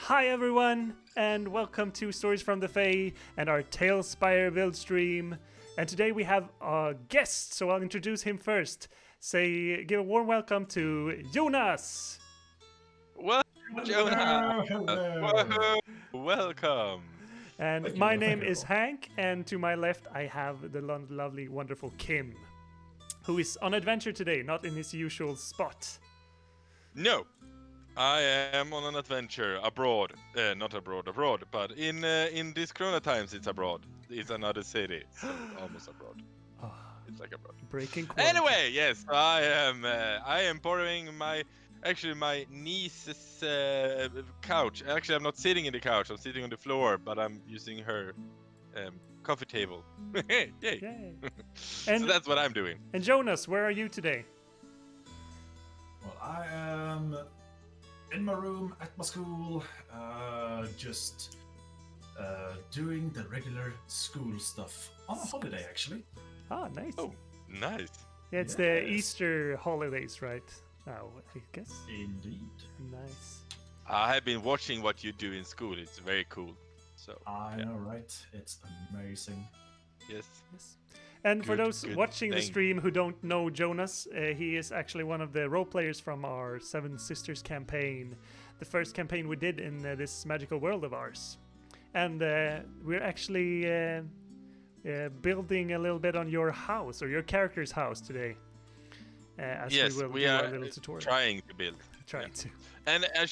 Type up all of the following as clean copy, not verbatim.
Hi everyone, and welcome to Stories from the FAE and our TaleSpire Build stream. And today we have a guest, so I'll introduce him first. Give a warm welcome to Jonas. Well, Jonas. Hello. Welcome. And Thank my you, name thank is you. Hank, and to my left I have the lovely, wonderful Kim, who is on adventure today, not in his usual spot. No, I am on an adventure abroad. Not abroad, but in these Corona times, it's abroad. It's another city, so almost abroad. Oh, It's like abroad. breaking quarantine. Anyway, yes, I am borrowing my niece's couch. Actually, I'm not sitting in the couch. I'm sitting on the floor, but I'm using her coffee table. Yay! Yay. So And- that's what I'm doing. And Jonas, where are you today? Well, I am in my room at my school, just doing the regular school stuff on a holiday, actually. Ah, nice. Oh, nice. Yeah, it's the yes. Easter holidays, right? Now, I guess. Indeed. Nice. I have been watching what you do in school. It's very cool. So I yeah. know, right? It's amazing. Yes. Yes. And for Good, those good watching the thing. stream who don't know Jonas, he is actually one of the role players from our Seven Sisters campaign, the first campaign we did in this magical world of ours. And we're actually building a little bit on your house, or your character's house today. As Yes, we will we do are our little tutorial. trying to build. Trying to. And we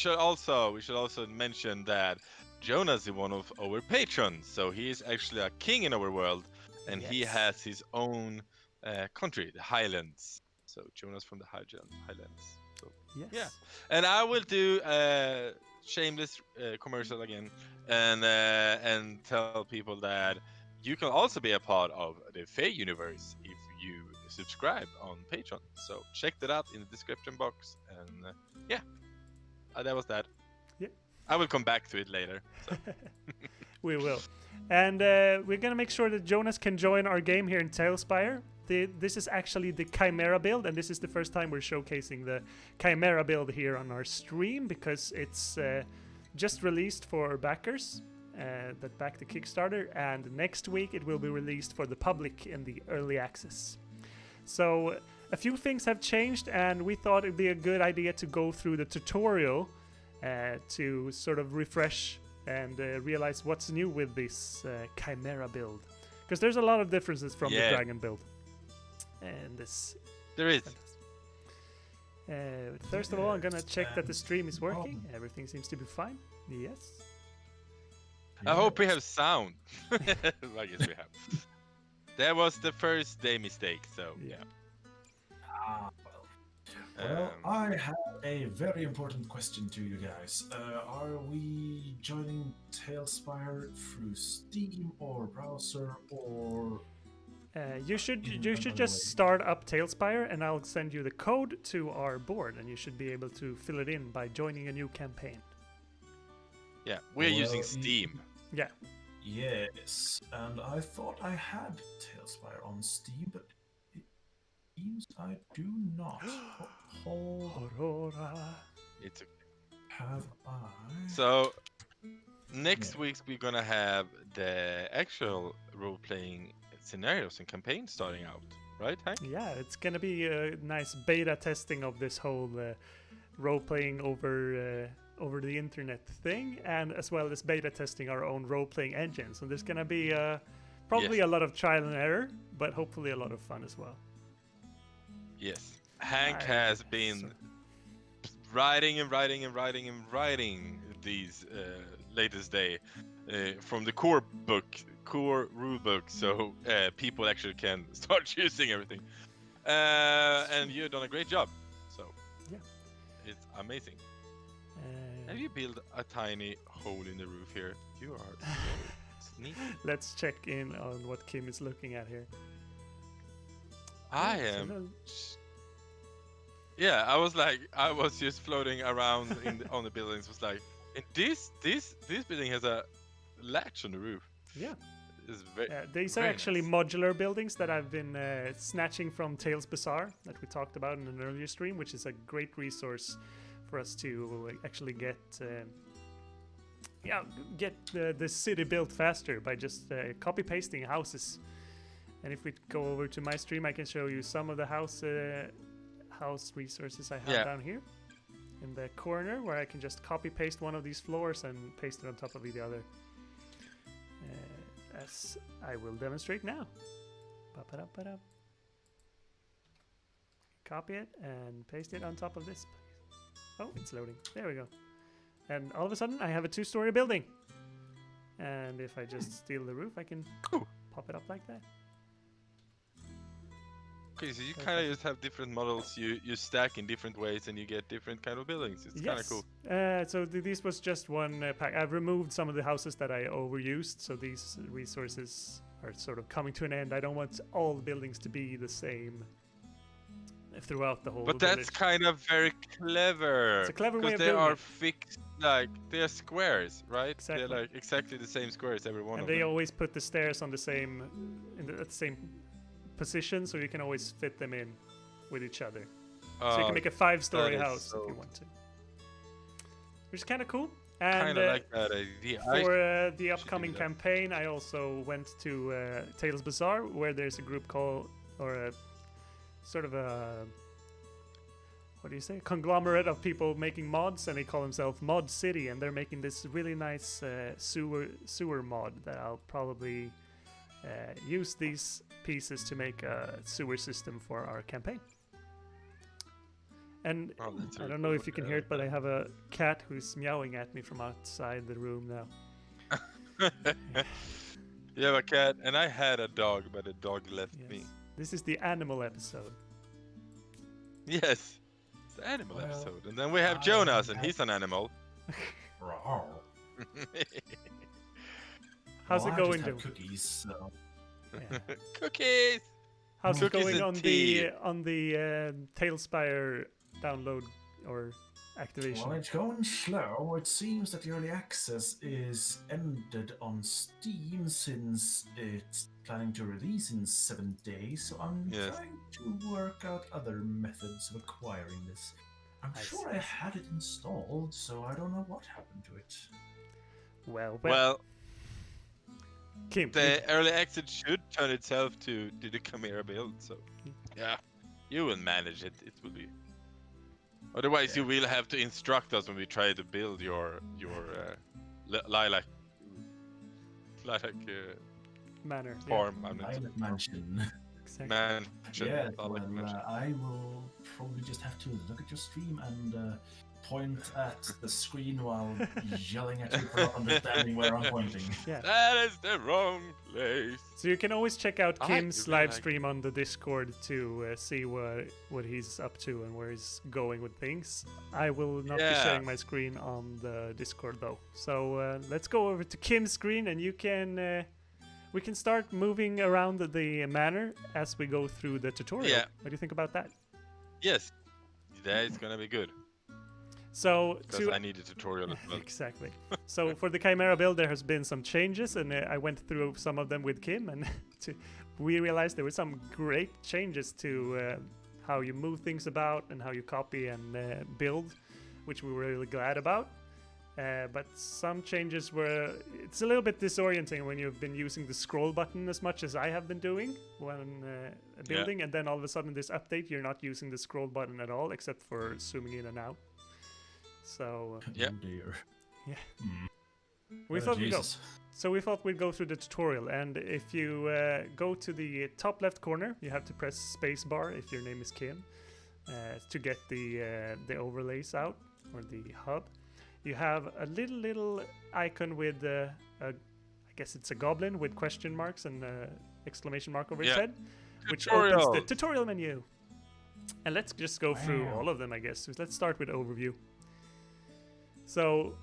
should also mention that Jonas is one of our patrons. So he is actually a king in our world, and he Yes. has his own country, the Highlands. So Jonas from the Highlands. So Yes. yeah. And I will do a shameless commercial again, and tell people that you can also be a part of the FAE universe if you subscribe on Patreon. So check that out in the description box. And that was that. Yeah. I will come back to it later. So. We will. And we're going to make sure that Jonas can join our game here in TaleSpire. This is actually the Chimera build, and this is the first time we're showcasing the Chimera build here on our stream, because it's just released for backers that back the Kickstarter, and next week it will be released for the public in the early access. So a few things have changed, and we thought it'd be a good idea to go through the tutorial to sort of refresh and realize what's new with this Chimera build, because there's a lot of differences from the Dragon build. And this There is. first of all, I'm gonna check that the stream is working. Everything seems to be fine. Yes. I hope we have sound. I guess we have. That was the first day mistake, so yeah. Well, I have a very important question to you guys. Are we joining TaleSpire through Steam or browser or? You should another just way? start up TaleSpire, and I'll send you the code to our board, and you should be able to fill it in by joining a new campaign. Yeah, we're using Well, Steam. Yeah. Yes, and I thought I had TaleSpire on Steam, but it seems I do not. Aurora. It's Have I? So next week we're gonna have the actual role-playing scenarios and campaigns starting out, right, Hank? Yeah, it's gonna be a nice beta testing of this whole role-playing over the internet thing, and as well as beta testing our own role-playing engine. So there's gonna be probably Yes. a lot of trial and error, but hopefully a lot of fun as well. Yes. Hank I has think been so. writing these latest day from the core rule book, so people actually can start using everything. And you've done a great job. So Yeah. it's amazing. Have you built a tiny hole in the roof here? You are so sneaky. Let's check in on what Kim is looking at here. I Yeah, it's a am. little- Yeah, I was just floating around on the buildings. Was like, and this building has a latch on the roof. Yeah. It's very. These are very actually nice. modular buildings that I've been snatching from Talesbazaar that we talked about in an earlier stream, which is a great resource for us to actually get yeah, get the city built faster by just copy pasting houses. And if we go over to my stream, I can show you some of the house resources I have down here in the corner, where I can just copy paste one of these floors and paste it on top of the other, as I will demonstrate now. Ba-ba-da-ba-da. Copy it and paste it on top of this. Oh, it's loading. There we go. And all of a sudden, I have a 2-story building. And if I just steal the roof, I can pop it up like that. Okay, so you kind of just have different models you stack in different ways, and you get different kind of buildings. It's kind of cool. So this was just one pack. I've removed some of the houses that I overused, so these resources are sort of coming to an end. I don't want all the buildings to be the same throughout the whole But village. that's kind of very clever. It's a clever way of doing it. Because they are it. fixed, like, they're squares, right? Exactly. They're like exactly the same squares, every one And of they them. always put the stairs on the same, at the same position, so you can always fit them in with each other. So you can make a 5-story house if you want to. Which is kind of cool. And Kind of like that idea. for the upcoming campaign, I also went to Talesbazaar, where there's a group called, or a sort of a, what do you say, conglomerate of people making mods, and they call themselves Mod City, and they're making this really nice sewer mod that I'll probably use these pieces to make a sewer system for our campaign. And I don't know if you can hear it, but I have a cat who's meowing at me from outside the room now. You have a cat, and I had a dog, but the dog left me. This is the animal episode. Yes, it's the animal episode. And then we have Jonas, and he's an animal. How's it going, Joe? Cookies. So. Yeah. Cookies! How's Cookies it going and on the TaleSpire download or activation? Well, it's going slow. It seems that the early access is ended on Steam since it's planning to release in 7 days. So I'm trying to work out other methods of acquiring this. I'm sure I had it installed, so I don't know what happened to it. Well, Kim, the early access should turn itself to the Chimera build, so yeah, you will manage it. It will be. Otherwise, you will have to instruct us when we try to build your lilac manor farm. Lilac mansion. Exactly. Mansion. Yeah, Lilac mansion. I will probably just have to look at your stream and point at the screen while yelling at you for not understanding where I'm pointing. Yeah. That is the wrong place. So you can always check out Kim's really live stream on the Discord to see what he's up to and where he's going with things. I will not be sharing my screen on the Discord though. So let's go over to Kim's screen, and you can we can start moving around the manor as we go through the tutorial. Yeah. What do you think about that? Yes, that is gonna be good. So because I need a tutorial as well. Exactly. So for the Chimera build, there has been some changes, and I went through some of them with Kim, and we realized there were some great changes to how you move things about and how you copy and build, which we were really glad about. But some changes it's a little bit disorienting when you've been using the scroll button as much as I have been doing when building, and then all of a sudden this update, you're not using the scroll button at all, except for zooming in and out. So yeah. Yeah. We thought we'd go. So we thought we'd go through the tutorial, and if you go to the top left corner, you have to press spacebar if your name is Kim to get the overlays out, or the hub. You have a little icon with I guess it's a goblin with question marks and exclamation mark over its head, which opens the tutorial menu. And let's just go through all of them, I guess. So let's start with overview. So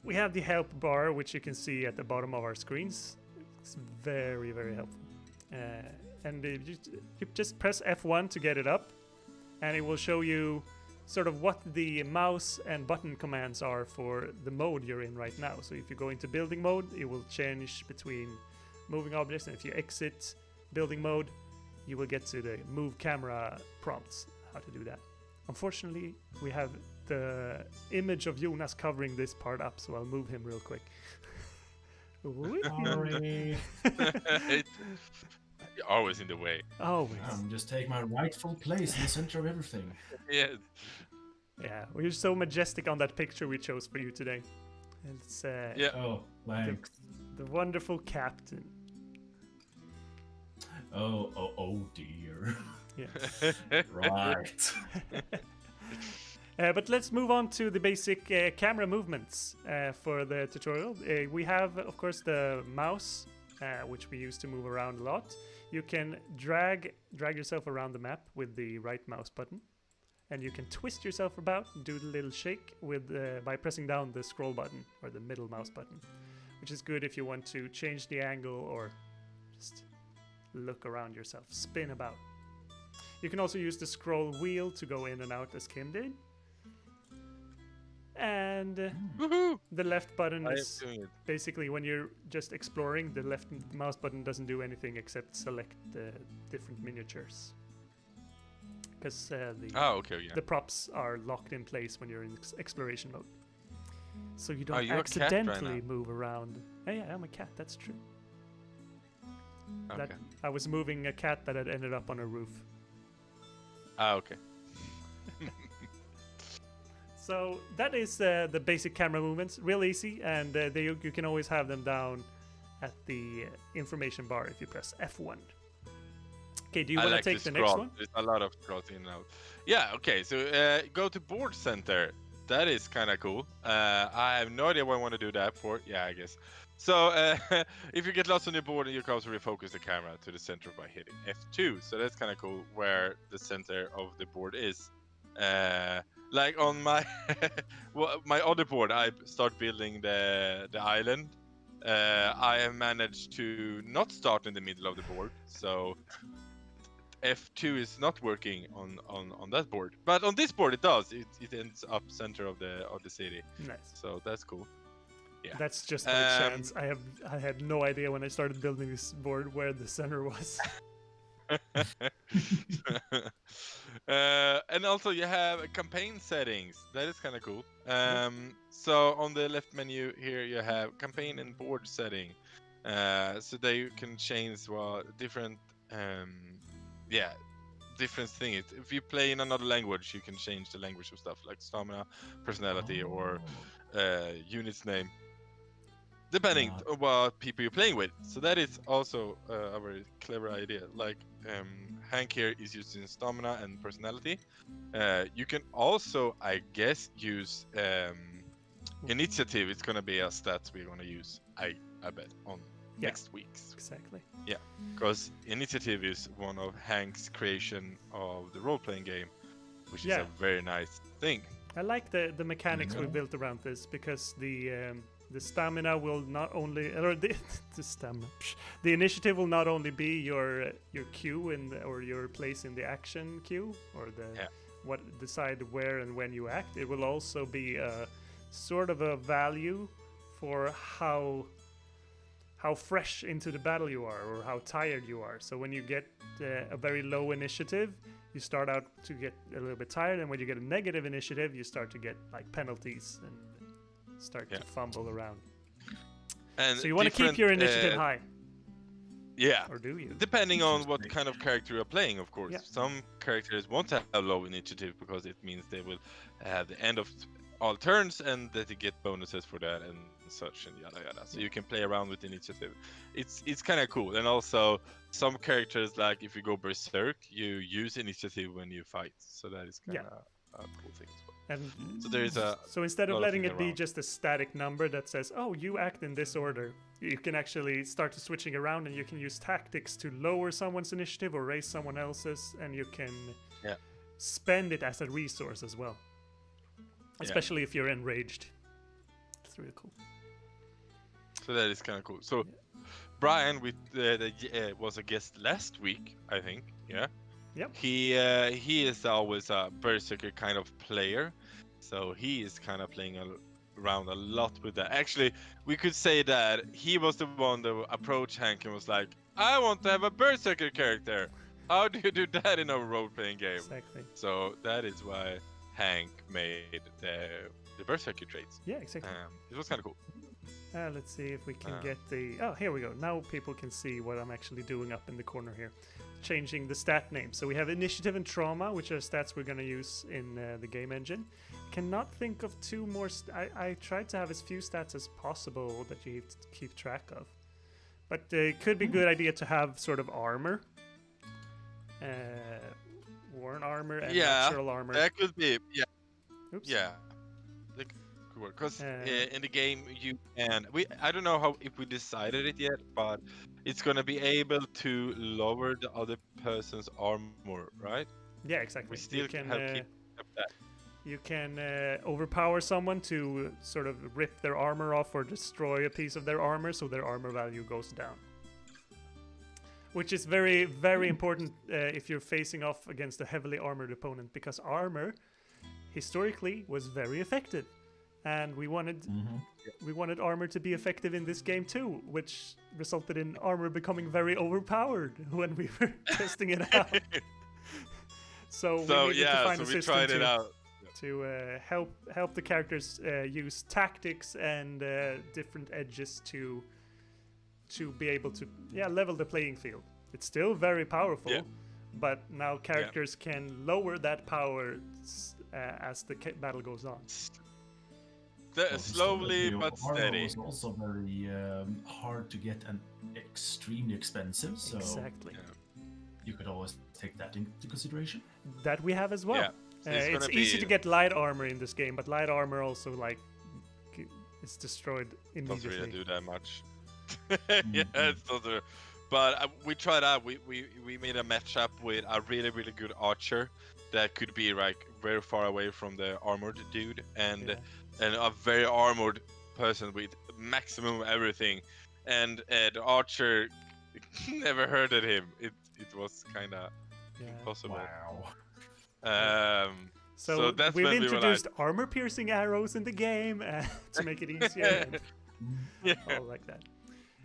we have the help bar, which you can see at the bottom of our screens. It's very, very helpful. And you just press F1 to get it up, and it will show you sort of what the mouse and button commands are for the mode you're in right now. So if you go into building mode, it will change between moving objects, and if you exit building mode, you will get to the move camera prompts, how to do that. unfortunately, we have the image of Jonas covering this part up, so I'll move him real quick. Sorry. You're always in the way. Always. Just take my rightful place in the center of everything. Yes. Yeah, we're so majestic on that picture we chose for you today. It's Yeah. Oh, thanks. the wonderful captain. Oh dear. Yeah. Right. But let's move on to the basic camera movements for the tutorial. We have, of course, the mouse, which we use to move around a lot. You can drag yourself around the map with the right mouse button, and you can twist yourself about and do the little shake with by pressing down the scroll button or the middle mouse button, which is good if you want to change the angle or just look around yourself, spin about. You can also use the scroll wheel to go in and out as Kim did. And Woohoo! the left button I am is doing it. basically when you're just exploring, the left mouse button doesn't do anything except select different miniatures. Because the props are locked in place when you're in exploration mode. So you don't you're a cat right accidentally now. move around. Oh, yeah, I'm a cat, that's true. Okay. I was moving a cat that had ended up on a roof. Okay. So that is the basic camera movements, real easy, and you can always have them down at the information bar if you press F1. Okay, do you want to take the next one? There's a lot of scrolls in and out. Yeah, okay, so go to board center. That is kind of cool. I have no idea what I want to do that for. Yeah, I guess. So if you get lost on your board, you can also refocus the camera to the center by hitting F2. So that's kind of cool where the center of the board is. Like on my my other board, I start building the island. I have managed to not start in the middle of the board, so F2 is not working on that board. But on this board, it does. It ends up center of the city. Nice. So that's cool. Yeah. That's just by chance. I had no idea when I started building this board where the center was. And also you have campaign settings. That is kind of cool. So on the left menu here you have campaign and board setting. So there you can change different different things. If you play in another language, you can change the language of stuff like stamina, personality, or unit's name, depending on what people you're playing with. So that is also a very clever idea. Like Hank here is using stamina and personality. You can also, I guess, use initiative. It's gonna be a stat we're gonna use, I bet, on next week's. Exactly. Yeah, because initiative is one of Hank's creation of the role-playing game, which is a very nice thing. I like the mechanics we built around this, because the stamina will not only, or the stamina, the initiative will not only be your queue or your place in the action queue, or what decide where and when you act. It will also be a sort of a value for how fresh into the battle you are, or how tired you are. So when you get a very low initiative, you start out to get a little bit tired, and when you get a negative initiative, you start to get like penalties and start to fumble around. And so you want to keep your initiative high. Yeah. Or do you? Depending on what kind of character you're playing, of course. Yeah. Some characters won't have low initiative because it means they will have the end of all turns and that they get bonuses for that and such and yada yada. So you can play around with initiative. It's kind of cool. And also some characters, like if you go berserk, you use initiative when you fight. So that is kind of a cool thing as well. And so there is so instead of letting it be just a static number that says, oh, you act in this order, you can actually start switching around, and you can use tactics to lower someone's initiative or raise someone else's, and you can spend it as a resource as well. Especially if you're enraged. It's really cool. So that is kind of cool. So Brian was a guest last week, I think. Yeah. Yep. He is always a berserker kind of player, so he is kind of playing around a lot with that. Actually, we could say that he was the one that approached Hank and was like, "I want to have a berserker character," How do you do that in a role-playing game? Exactly. So that is why Hank made the berserker traits. Yeah, exactly. It was kind of cool. Let's see if we can get the... Oh, here we go. Now people can see what I'm actually doing up in the corner here. Changing the stat name. So we have initiative and trauma, which are stats we're going to use in the game engine. Cannot think of two more... I tried to have as few stats as possible that you have to keep track of. But it could be a good idea to have sort of armor. Worn armor and natural armor. That could be. Yeah. Oops. Yeah. That could work. Because in the game you can... I don't know how if we decided it yet, but it's going to be able to lower the other person's armor, right? Yeah, exactly. We still can keep that. You can overpower someone to sort of rip their armor off or destroy a piece of their armor, so their armor value goes down. Which is very, very important if you're facing off against a heavily armored opponent, because armor historically was very effective, and we wanted armor to be effective in this game too, which resulted in armor becoming very overpowered when we were testing it out. So we needed to find a system tried it out. To help the characters use tactics and different edges to be able to level the playing field. It's still very powerful, but now characters can lower that power as the battle goes on. Slowly but steady. It's also very hard to get and extremely expensive, so exactly. You could always take that into consideration. That we have as well. Yeah. So it's easy to get light armor in this game, but light armor also it's destroyed immediately. Doesn't really do that much. It's not. But we tried out. We made a matchup with a really good archer that could be like very far away from the armored dude, and a very armored person with maximum everything, and the archer never hurted him. It was kind of impossible. Wow. So that's we've when introduced armor-piercing arrows in the game to make it easier. All like that.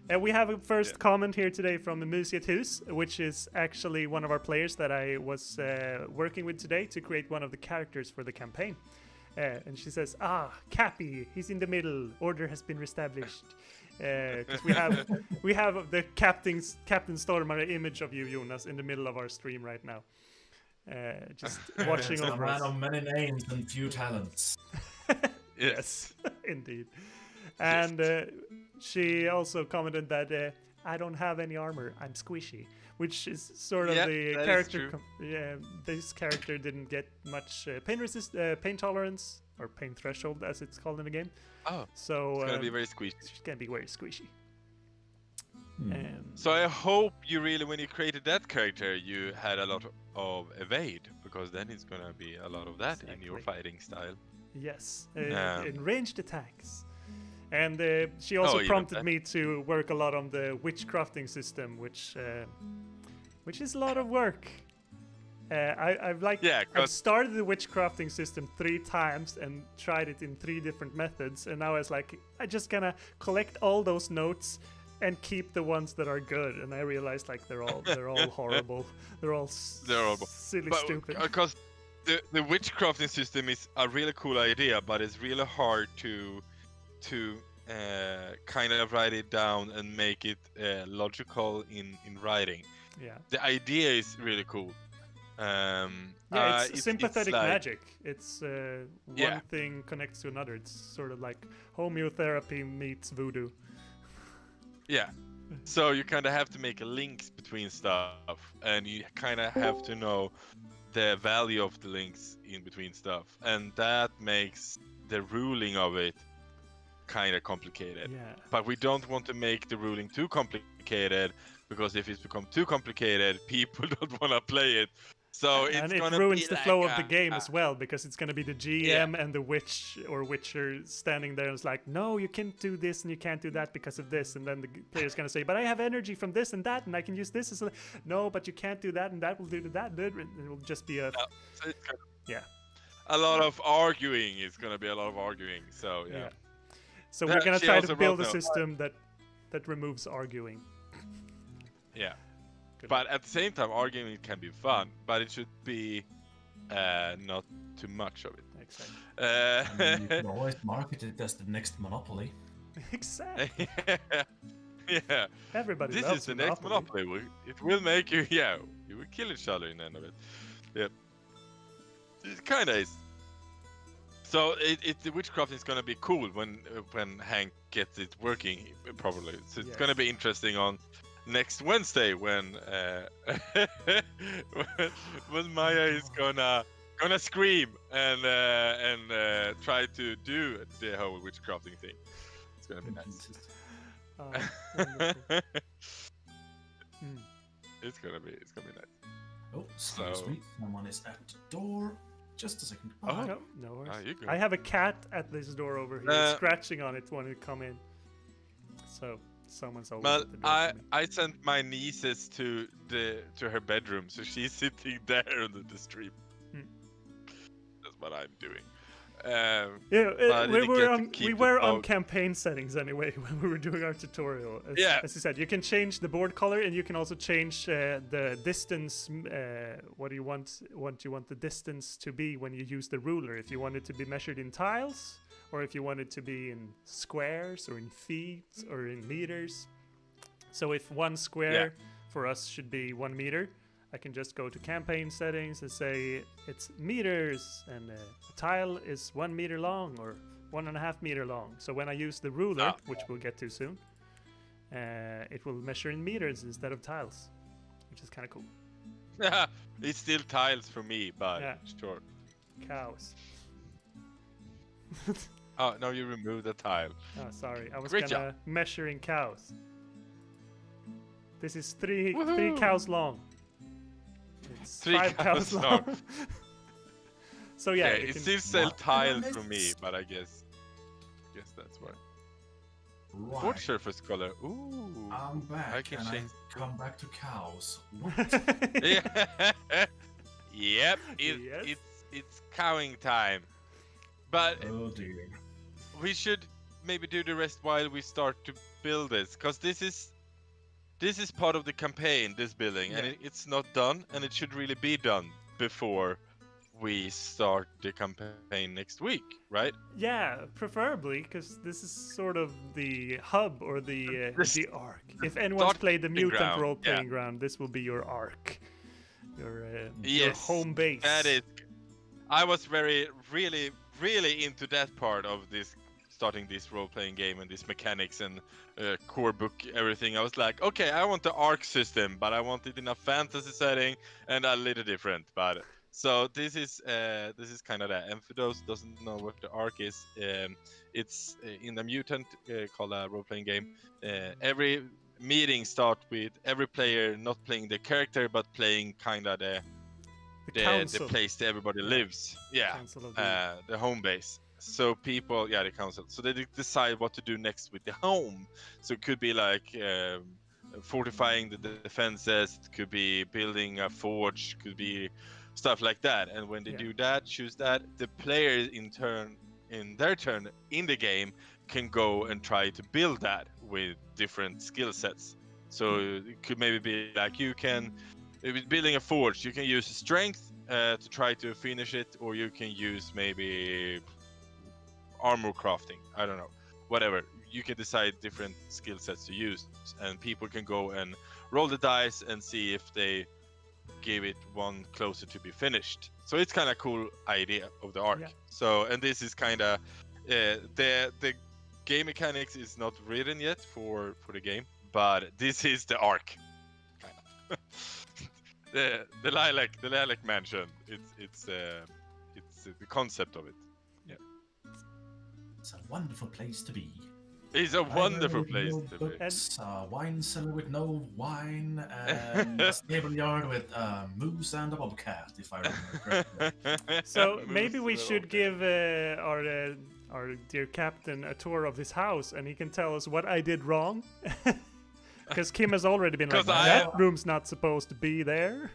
And we have a first comment here today from Musiet Hus, which is actually one of our players that I was working with today to create one of the characters for the campaign. And she says, Cappy, he's in the middle. Order has been reestablished. Because we have the Captain Stormare image of you, Jonas, in the middle of our stream right now. Just watching over a us. man of many names and few talents. Yes, indeed. And she also commented that I don't have any armor, I'm squishy, which is sort of the character. This character didn't get much pain tolerance or pain threshold, as it's called in the game. Oh, so it's gonna be very squishy. She's gonna be very squishy. So I hope you really, when you created that character, you had a lot of evade, because then it's gonna be a lot of that in your fighting style. Yes, in ranged attacks. And she also prompted me to work a lot on the witchcrafting system, which is a lot of work. I've started the witchcrafting system 3 times and tried it in 3 different methods, and now I just gonna collect all those notes and keep the ones that are good. And I realized they're all horrible. They're all silly, stupid. Because the witchcrafting system is a really cool idea, but it's really hard to kind of write it down and make it logical in writing. Yeah. The idea is really cool. It's sympathetic magic. It's one thing connects to another. It's sort of like homeotherapy meets voodoo. Yeah. So you kind of have to make links between stuff, and you kind of have to know the value of the links in between stuff, and that makes the ruling of it kind of complicated. Yeah. But we don't want to make the ruling too complicated, because if it's become too complicated, people don't want to play it. So and it ruins the flow of the game as well, because it's going to be the GM and the witch or witcher standing there and it's like, no, you can't do this and you can't do that because of this, and then the player's going to say, but I have energy from this and that and I can use this as no, but you can't do that and that will do that, and it will just be a a lot of arguing. It's going to be a lot of arguing. So so we're going to try to build a system that removes arguing. But at the same time, arguing can be fun, but it should be not too much of it. Exactly. I mean, you can always market it as the next Monopoly. Exactly. Yeah. Everybody This loves is the next Monopoly. Monopoly. It will make you, you will kill each other in the end of it. Yep. It kind of is. So the witchcraft is gonna be cool when Hank gets it working properly. So it's gonna be interesting on next Wednesday when when Maya is gonna scream and try to do the whole witchcrafting thing. It's gonna be nice. Wonderful. It's gonna be nice. Oh, excuse me. Someone is at the door. Just a second. Oh, no worries. You go. I have a cat at this door over here, scratching on it when it come in. So someone's always at the door. I sent my nieces to her bedroom, so she's sitting there under the stream. That's what I'm doing. We were on campaign settings anyway when we were doing our tutorial. As you said, you can change the board color and you can also change the distance. What do you want the distance to be when you use the ruler? If you want it to be measured in tiles, or if you want it to be in squares, or in feet, or in meters. So if 1 square for us should be 1 meter, I can just go to campaign settings and say it's meters, and a tile is 1 meter long or 1.5 meter long. So when I use the ruler, which we'll get to soon, it will measure in meters instead of tiles, which is kind of cool. It's still tiles for me, but sure. Cows. Oh no, you removed the tile. Oh, sorry. I was gonna measure in cows. This is 3 cows long. It's 3 5 cows long. So it still sells tiles for me, but I guess that's why. Right. Board surface color. Ooh. I'm back. I can change. Come back to cows. Yep. It's cowing time. But oh dear. We should maybe do the rest while we start to build this, because this is part of the campaign, this building, and it's not done, and it should really be done before we start the campaign next week, right? Yeah, preferably, because this is sort of the hub or the arc. If anyone's played the mutant role-playing ground, this will be your arc, your home base. That is. I was really into that part of this, starting this role-playing game and this mechanics and core book, everything. I was like, okay, I want the arc system, but I want it in a fantasy setting and a little different. But so this is kind of that. And for those who doesn't know what the arc is, it's in the mutant called a role-playing game. Every meeting starts with every player not playing the character, but playing kind of the place that everybody lives. Yeah, the home base. So people, the council. So they decide what to do next with the home. So it could be like fortifying the defenses. It could be building a forge. Could be stuff like that. And when they do that, choose that, the players in their turn in the game can go and try to build that with different skill sets. So it could maybe be like if it's building a forge, you can use strength to try to finish it, or you can use maybe armor crafting. I don't know, whatever. You can decide different skill sets to use, and people can go and roll the dice and see if they give it one closer to be finished. So it's kind of cool idea of the arc. So, and this is kind of the game mechanics is not written yet for the game, but this is the arc. Kind of. the lilac mansion. It's the concept of it. Yeah. It's a wonderful place to be. It's a wonderful place to be. Books, wine cellar with no wine, and a stable yard with a moose and a bobcat, if I remember correctly. So maybe we should give our dear captain a tour of his house, and he can tell us what I did wrong. Because Kim has already been like, that room's not supposed to be there.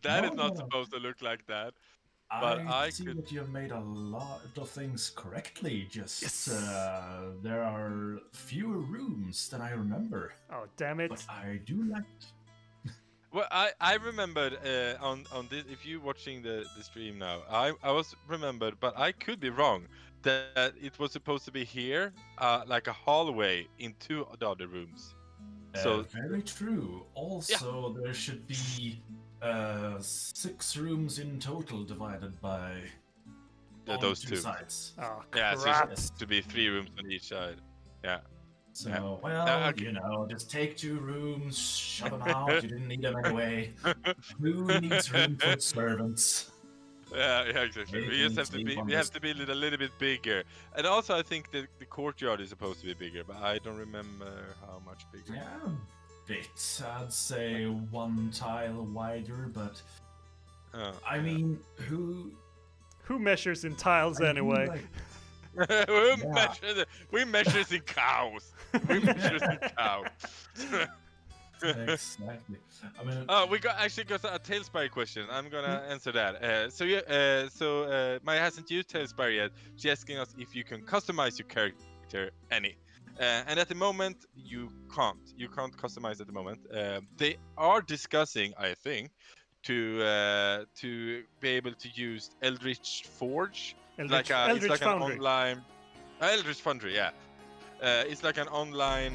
That is not supposed to look like that. I I see could. that you have made a lot of things correctly. Just Yes. there are fewer rooms than I remember, Oh, damn it. but I do like. Well, I remembered on this. If you watching the stream now, I was remembered, but I could be wrong. That it was supposed to be here, like a hallway into the other rooms. So Very true. Also, there should be 6 rooms in total divided by on those two two. sides. Oh, Yeah, so crap. it's to be 3 rooms on each side. Yeah. So, Yeah. well, Okay. you know, just take 2 rooms, shove them out. You didn't need them anyway. Who needs room for servants? Yeah, exactly. They We just can have to sleep be. on We this- have to be a little bit bigger. And also, I think the courtyard is supposed to be bigger, but I don't remember how much bigger. Yeah, a bit. I'd say 1 tile wider, but I Yeah. mean, who? Who measures in tiles I do anyway? like- We measures in cows. We measures in cows. Exactly. I mean, Oh, we got a TaleSpire question. I'm gonna answer that. So Maya hasn't used TaleSpire yet. She's asking us if you can customize your character any. And at the moment, you can't. You can't customize at the moment. They are discussing, I think, to be able to use Eldritch Forge. Eldritch It's like an Foundry. online Eldritch Foundry, yeah. It's like an online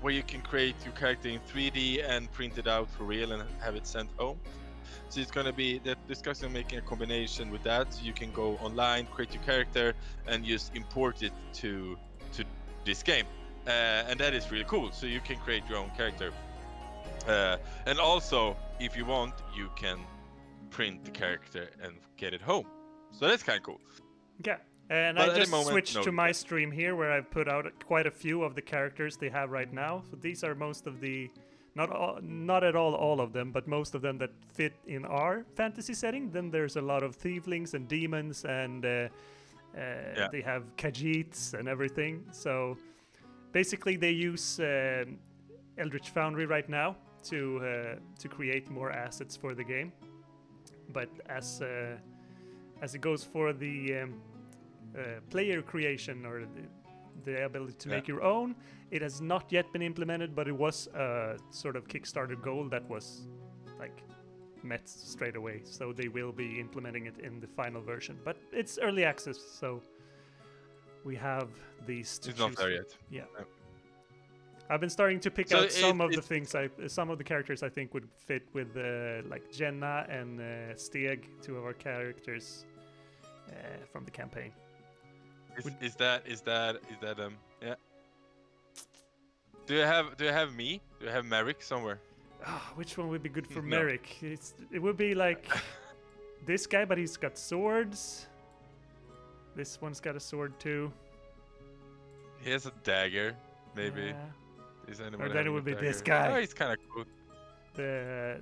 where you can create your character in 3D and print it out for real and have it sent home. So it's gonna be that discussing making a combination with that. So you can go online, create your character, and just import it to this game, and that is really cool. So you can create your own character, and also if you want, you can print the character and get it home. So that's kind of cool. Yeah. And But I at the just moment, switched no, to you my can't. stream here where I've put out quite a few of the characters they have right now. So these are most of the, not at all of them, but most of them that fit in our fantasy setting. Then there's a lot of thievelings and demons and they have Khajiits and everything. So basically they use Eldritch Foundry right now to create more assets for the game. But as it goes for the player creation or the ability to make your own, it has not yet been implemented, but it was a sort of Kickstarter goal that was like met straight away. So they will be implementing it in the final version, but it's early access, so we have these to It's not choose there from. yet. Yeah. No. I've been starting to pick So out some of the it's- things some of the characters I think would fit with like Jenna and Steg, 2 of our characters from the campaign. Is that yeah? Do you have me? Do you have Merrick somewhere? Which one would be good for No. Merrick? It would be like this guy, but he's got swords. This one's got a sword too. He has a dagger, maybe. Yeah. Is Or anybody then it having a would be this dagger? guy. Oh, he's kind of cool. The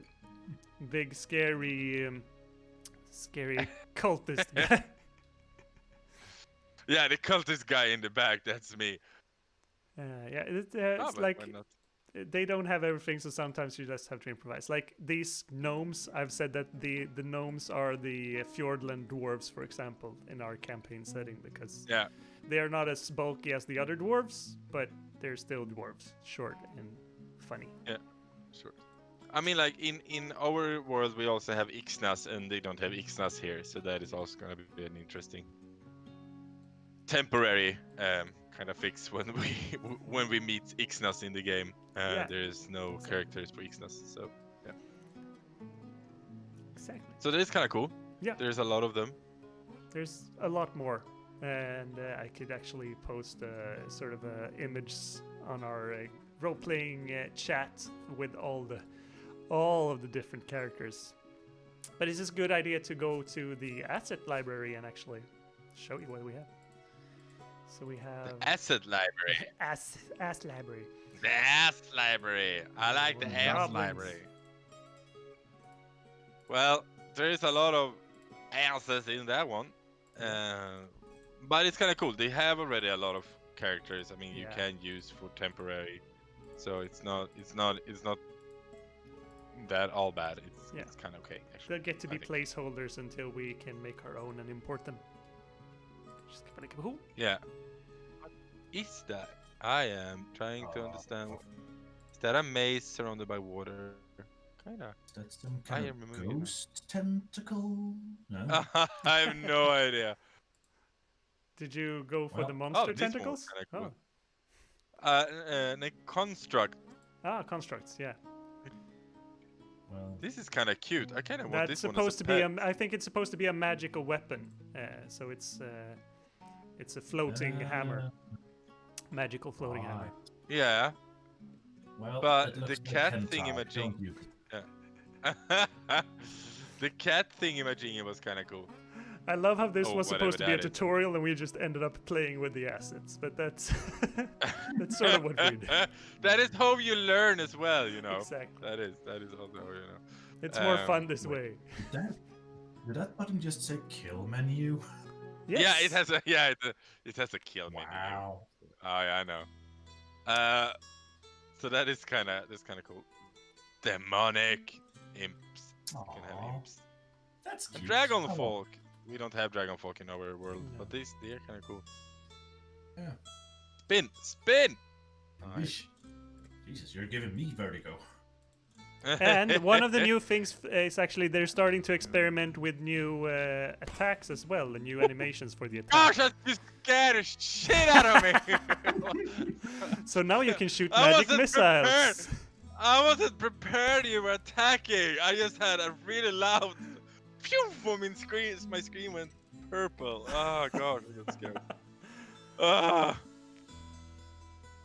big scary cultist guy. Yeah, the cultist guy in the back. That's me. Yeah, Oh, it's but like why not? they don't have everything, so sometimes you just have to improvise. Like these gnomes, I've said that the gnomes are the Fjordland dwarves, for example, in our campaign setting, because Yeah. they are not as bulky as the other dwarves, but they're still dwarves, short and funny. Sure. I mean, like in our world, we also have Ixnas, and they don't have Ixnas here, so that is also gonna be an interesting temporary kind of fix when we meet Ixnas in the game. Yeah. There is no Exactly. characters for Ixnas, so yeah. Exactly. So that is kind of cool. Yeah. There's a lot of them. There's a lot more, and I could actually post sort of images on our role-playing chat with all of the different characters. But it's just a good idea to go to the asset library and actually show you what we have. So we have Asset library. ass library. The ass library. I like the ass Goblins. library. Well, there is a lot of asses in that one, but it's kind of cool. They have already a lot of characters. I mean, you Yeah. can use for temporary, so it's not that all bad. Yeah. It's kind of okay, actually. They'll get to be I think. placeholders until we can make our own and import them. Just give it a go. Yeah. What is that? I am trying to understand. Is that a maze surrounded by water? Kinda. Is that some I kind am of removing ghost tentacle? No. I have no idea. Did you go for Well- the monster this one was tentacles? kinda cool. Oh. A construct. Ah, constructs, yeah. Well, This is kind of cute. I kind of want That's this one supposed as to a be pet. I think it's supposed to be a magical weapon. So it's a floating hammer. Magical floating hammer. Yeah. Well, But it the looks like cat hentai, thingamajig- don't you? The cat thingamajiggy was kind of cool. I love how this Oh, was supposed to be a whatever that is. tutorial and we just ended up playing with the assets. But that's that's sort of what we do. That is how you learn as well, you know. Exactly. That is also how you know. It's more fun this way. Did that button just say kill menu? Yes. Yeah, it has a kill menu. Wow. Oh yeah, I know. So that's kind of cool. Demonic imps. You can have Aw. imps. That's A cute. dragon Oh, folk. We don't have dragon folk in our world, No. but they are kind of cool. Yeah. Spin. Yeesh. Jesus, you're giving me vertigo. And one of the new things is actually they're starting to experiment with new attacks as well, and new animations for the attack. Gosh, that just scared the shit out of me. So now you can shoot I magic wasn't missiles. I wasn't prepared you were attacking. I just had a really loud pew from in screen. My screen went purple. Oh god, I got scared.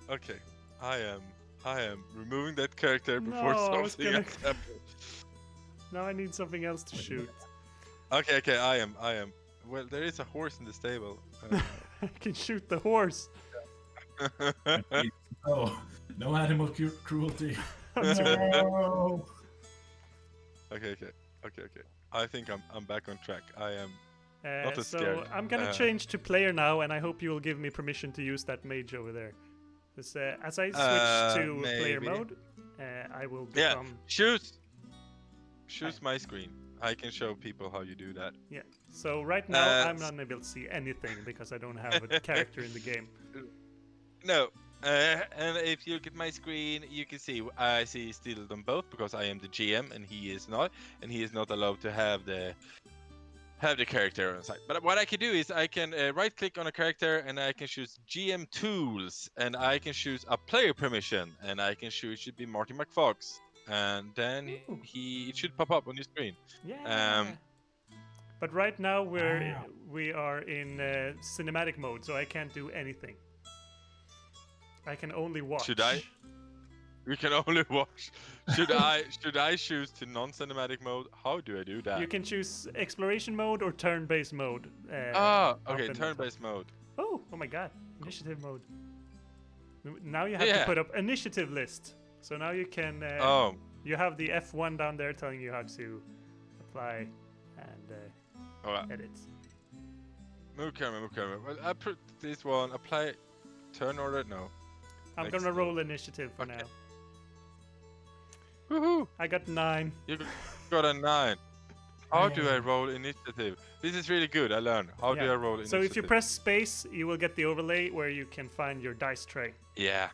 Okay, I am removing that character before No, I was something gonna- else happens. Now I need something else to shoot. Okay, I am. Well, there is a horse in the stable. I can shoot the horse. Oh, no animal cruelty. I'm too- No. Okay. I think I'm back on track. I am. Not as so scared. I'm gonna change to player now, and I hope you will give me permission to use that mage over there. 'Cause, as I switch to player maybe. mode, I will Yeah. become Choose my screen. I can show people how you do that. yeah. So right now I'm s- not able to see anything because I don't have a character in the game. No. And if you look at my screen, you can see I see still them both because I am the GM and he is not, and he is not allowed to have the character on site. But what I can do is I can right click on a character and I can choose GM tools and I can choose a player permission and I can choose it should be Marty McFox and then Ooh. it should pop up on your screen. Yeah. But right now Wow. we are in cinematic mode, so I can't do anything. I can only watch. Should I? We can only watch. Should I choose to non-cinematic mode? How do I do that? You can choose exploration mode or turn-based mode. Okay, up in the turn-based mode. Oh my god, initiative mode. Now you have to Yeah. put up initiative list. So now you can. Oh, You have the F1 down there telling you how to apply and alright. edit. Move camera. Well, I put this one. Apply. Turn order. No. I'm Next gonna one. roll initiative for Okay. now. Woohoo! I got 9. You got a 9. How do I Yeah. roll initiative? This is really good. I learned. How do Yeah. I roll initiative? So if you press space, you will get the overlay where you can find your dice tray. Yeah.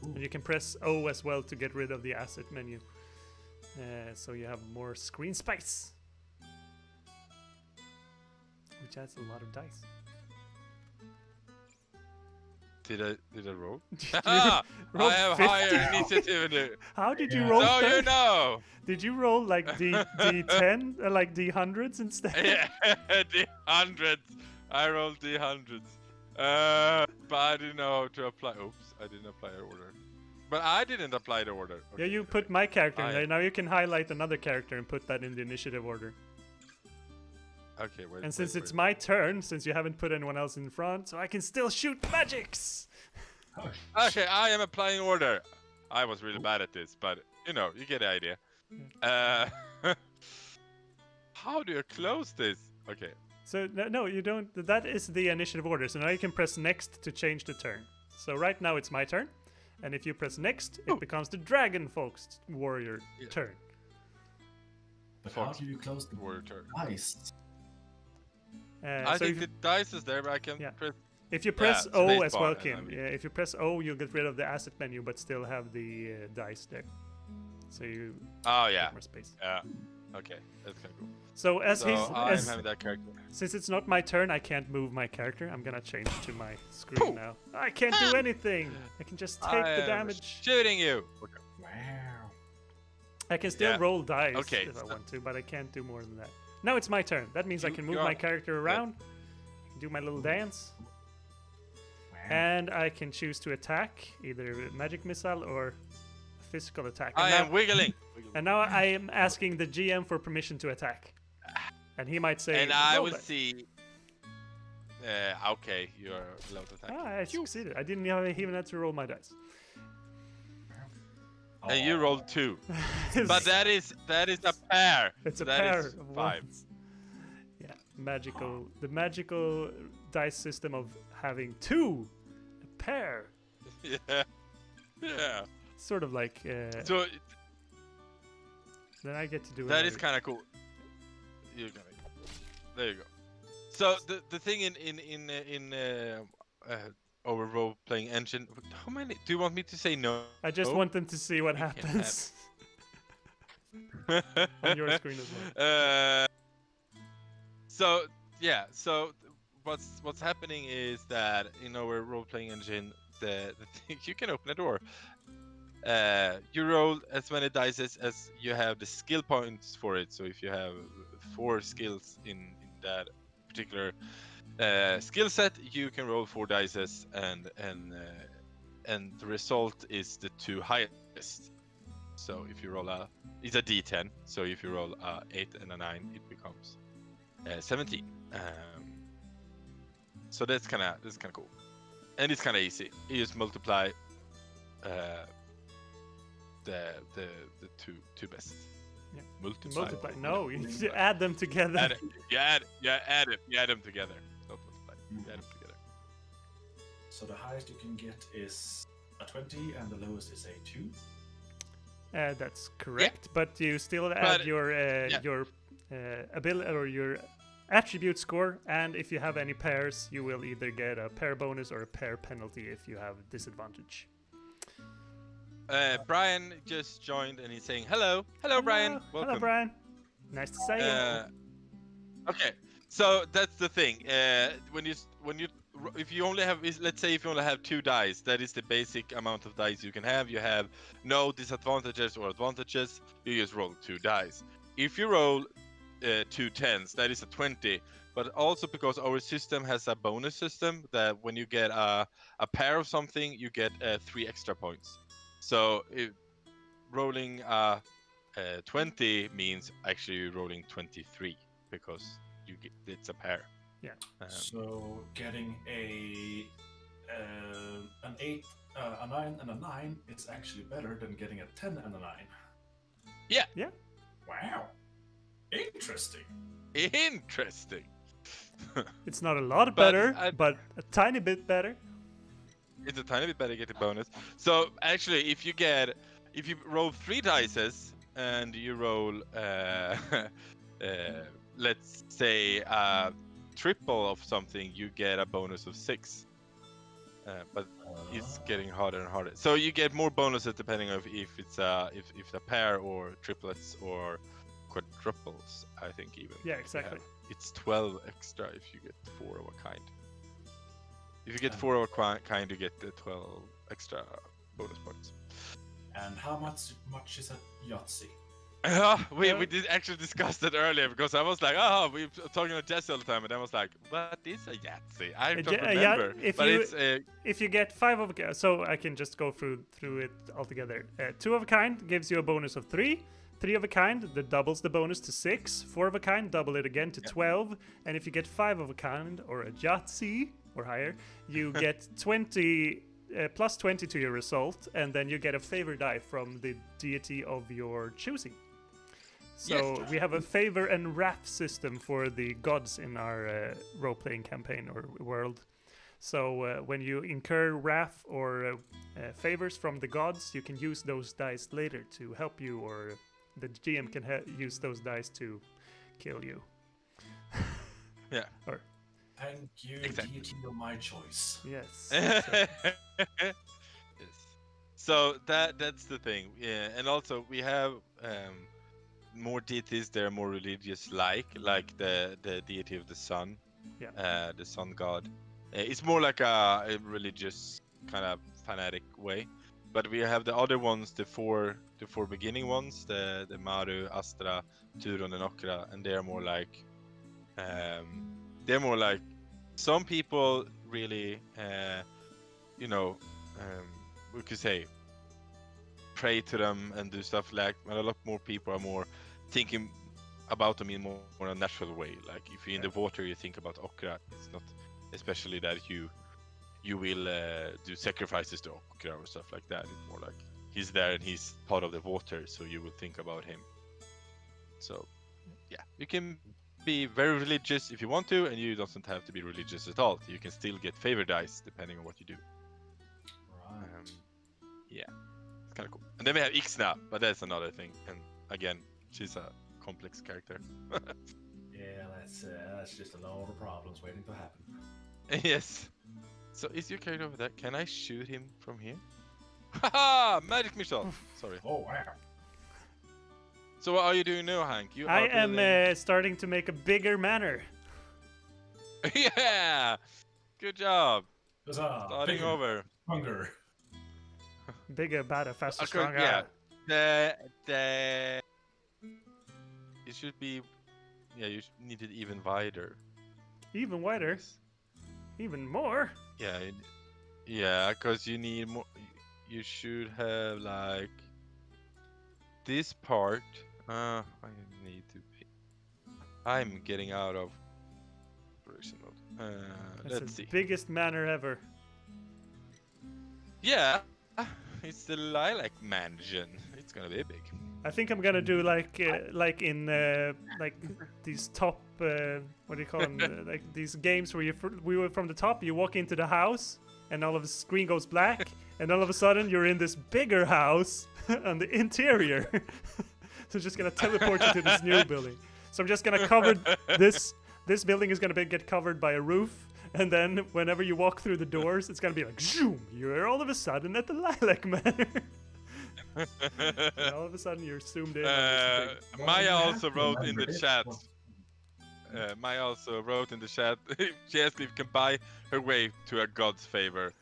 And you can press O as well to get rid of the asset menu. So you have more screen space. Which adds a lot of dice. Did I roll? Did you Ah, roll I have 50? higher initiative in it. How did you Yeah. roll So 30? you know. Did you roll like D10, like D100s instead? Yeah, D100s. I rolled D100s. But I didn't know how to apply. Oops, I didn't apply an order. But I didn't apply the order. Yeah, Okay, you okay. put my character in I- there. Now you can highlight another character and put that in the initiative order. Okay, wait. And since it's my turn, since you haven't put anyone else in front, so I can still shoot magics! Oh, Okay, I am applying order. I was really bad at this, but you know, you get the idea. How do you close this? Okay. So, no, you don't. That is the initiative order. So now you can press next to change the turn. So right now it's my turn. And if you press next, it becomes the Dragon Folk's warrior turn. But how do you close the warrior turn? dice? I think the dice is there, but I can press. If you press O as well, spacebar, Kim. Yeah, if you press O, you'll get rid of the asset menu, but still have the dice there. So you get more space. Yeah. Okay, that's kind of cool. So I'm having that character. Since it's not my turn, I can't move my character. I'm gonna change to my screen now. I can't do anything. I can just take the damage. Shooting you. Wow. I can still roll dice if I so want to, but I can't do more than that. Now it's my turn. That means I can move my character around, I can do my little dance, and I can choose to attack either a magic missile or a physical attack. And I am wiggling. And now I am asking the GM for permission to attack. And he might say, and I will see. Okay, you're allowed to attack. I succeeded. I didn't even have to roll my dice. And you rolled 2. But that is a pair. It's so a that pair is of 5. ones. Yeah, the magical dice system of having 2, a pair. Yeah. Sort of like. So then I get to do it. That is kind of cool. There you go. So the thing in our role playing engine. How many? Do you want me to say no? I just want them to see what happens on your screen as well. So what's happening is that in our role playing engine, the thing, you can open a door. You roll as many dice as you have the skill points for it. So if you have 4 skills in that particular skill set, you can roll 4 dice, and the result is the 2 highest. So if you roll it's a D10. So if you roll a 8 and a 9, it becomes 17. So that's kind of cool, and it's kind of easy. You just multiply the two best. Yeah. Multiply. No, you need to add them together. You add them together. Not multiply. You add them together. So the highest you can get is a 20, and the lowest is a 2. That's correct, but you still add your ability or your attribute score, and if you have any pairs, you will either get a pair bonus or a pair penalty if you have disadvantage. Brian just joined and he's saying hello. Hello, Brian. Welcome. Hello, Brian. Nice to see you. Okay, so that's the thing. If you only have, let's say if you only have 2 dice, that is the basic amount of dice you can have. You have no disadvantages or advantages. You just roll 2 dice. If you roll 2 10s, that is a 20. But also because our system has a bonus system that when you get a pair of something, you get 3 extra points. So rolling 20 means actually rolling 23 because it's a pair. Yeah. So getting an 8, a 9, and a 9 is actually better than getting a 10 and a 9. Yeah. Yeah. Wow. Interesting. It's not a lot better, but a tiny bit better. It's a tiny bit better to get a bonus. So actually, if you roll 3 dice and you roll, let's say a triple of something, you get a bonus of 6. But it's getting harder and harder. So you get more bonuses depending on if it's a pair or triplets or quadruples. I think even. Yeah, exactly. It's 12 extra if you get 4 of a kind. If you get 4 of a kind, you get the 12 extra bonus points. And how much is a Yahtzee? We did actually discuss that earlier because I was like, we're talking about Jesse all the time, and I was like, what is a Yahtzee? I don't remember. If you get 5 of a kind, so I can just go through it all together. 2 of a kind gives you a bonus of 3. 3 of a kind, that doubles the bonus to 6. 4 of a kind, double it again to 12. And if you get 5 of a kind or a Yahtzee or higher, you get 20 plus 20 to your result, and then you get a favor die from the deity of your choosing. So we have a favor and wrath system for the gods in our role-playing campaign or world. So when you incur wrath or favors from the gods, you can use those dice later to help you, or the GM can use those dice to kill you. Yeah. Or Thank you, Exactly. deity of my choice. yes. Yes. So that's the thing. Yeah, and also we have more deities. They're more religious, like the deity of the sun. Yeah. The sun god. It's more like a religious kind of fanatic way. But we have the other ones, the four beginning ones, the Maru, Astra, Turon, and Okra, and they're more like some people really we could say pray to them and do stuff like, and a lot more people are more thinking about them in more a natural way. Like if you're in the water, you think about Okra. It's not especially that you will do sacrifices to Okra or stuff like that. It's more like he's there and he's part of the water, so you will think about him. So yeah, you can be very religious if you want to, and you don't have to be religious at all. You can still get favor dice depending on what you do. Right. Yeah, it's kind of cool. And then we have Ixna, but that's another thing. And again, she's a complex character. Yeah, that's just a load of problems waiting to happen. Yes. So is your character over there? Can I shoot him from here? Haha! Magic missile! Sorry. Oh wow. So what are you doing now, Hank? You I are am building... starting to make a bigger manor. Yeah! Good job! Huzzah, Starting bigger, over. Stronger. Bigger, better, faster, Okay, stronger. yeah. The... It should be... Yeah, you need it even wider. Even wider. Even more. Yeah, yeah, because you need more. You should have like this part. I need to. I'm getting out of version mode. That's Let's the see. biggest manor ever. Yeah, it's the Lilac Mansion. It's gonna be big. I think I'm gonna do like in like these top what do you call them? Like these games where we were from the top, you walk into the house, and all of the screen goes black, and all of a sudden you're in this bigger house on the interior. So just gonna teleport you to this new building. So I'm just gonna cover this. This building is gonna get covered by a roof, and then whenever you walk through the doors, it's gonna be like zoom. You're all of a sudden at the Lilac Manor. And all of a sudden you're zoomed in. Maya also wrote in the chat. Maya also wrote in the chat. She asked if you can buy her way to a god's favor.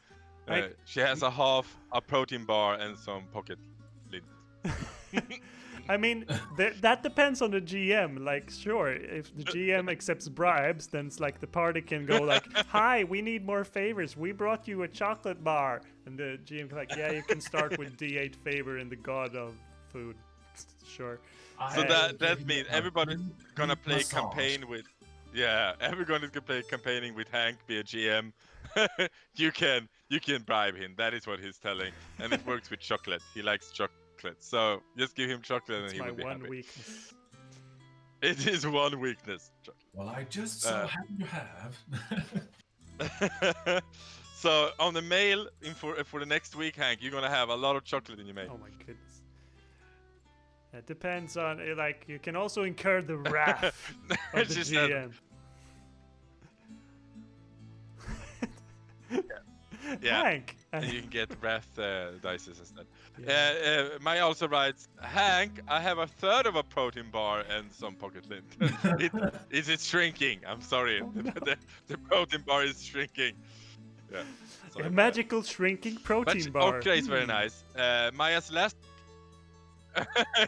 She has a protein bar and some pocket lint. I mean, that depends on the GM. Like, sure, if the GM accepts bribes, then it's like the party can go like, "Hi, we need more favors. We brought you a chocolate bar," and the GM can like, "Yeah, you can start with D8 favor in the god of food." Sure. So that means everybody's gonna play campaign with. Yeah, everyone is gonna play campaigning with Hank, be a GM. you can bribe him. That is what he's telling, and it works with chocolate. He likes chocolate. So just give him chocolate and he will be happy. It's my one weakness. It is one weakness. Chocolate. Well, I just so happen to have. So on the mail for the next week, Hank, you're gonna have a lot of chocolate in your mail. Oh my goodness. It depends on like you can also incur the wrath of the GM. Yeah. Hank. And you can get wrath dices instead. Yeah. Maya also writes, Hank, I have a third of a protein bar and some pocket lint. Is it shrinking? I'm sorry. Oh, no. the protein bar is shrinking. Yeah. A magical shrinking protein bar. Okay, it's very nice. Maya's last...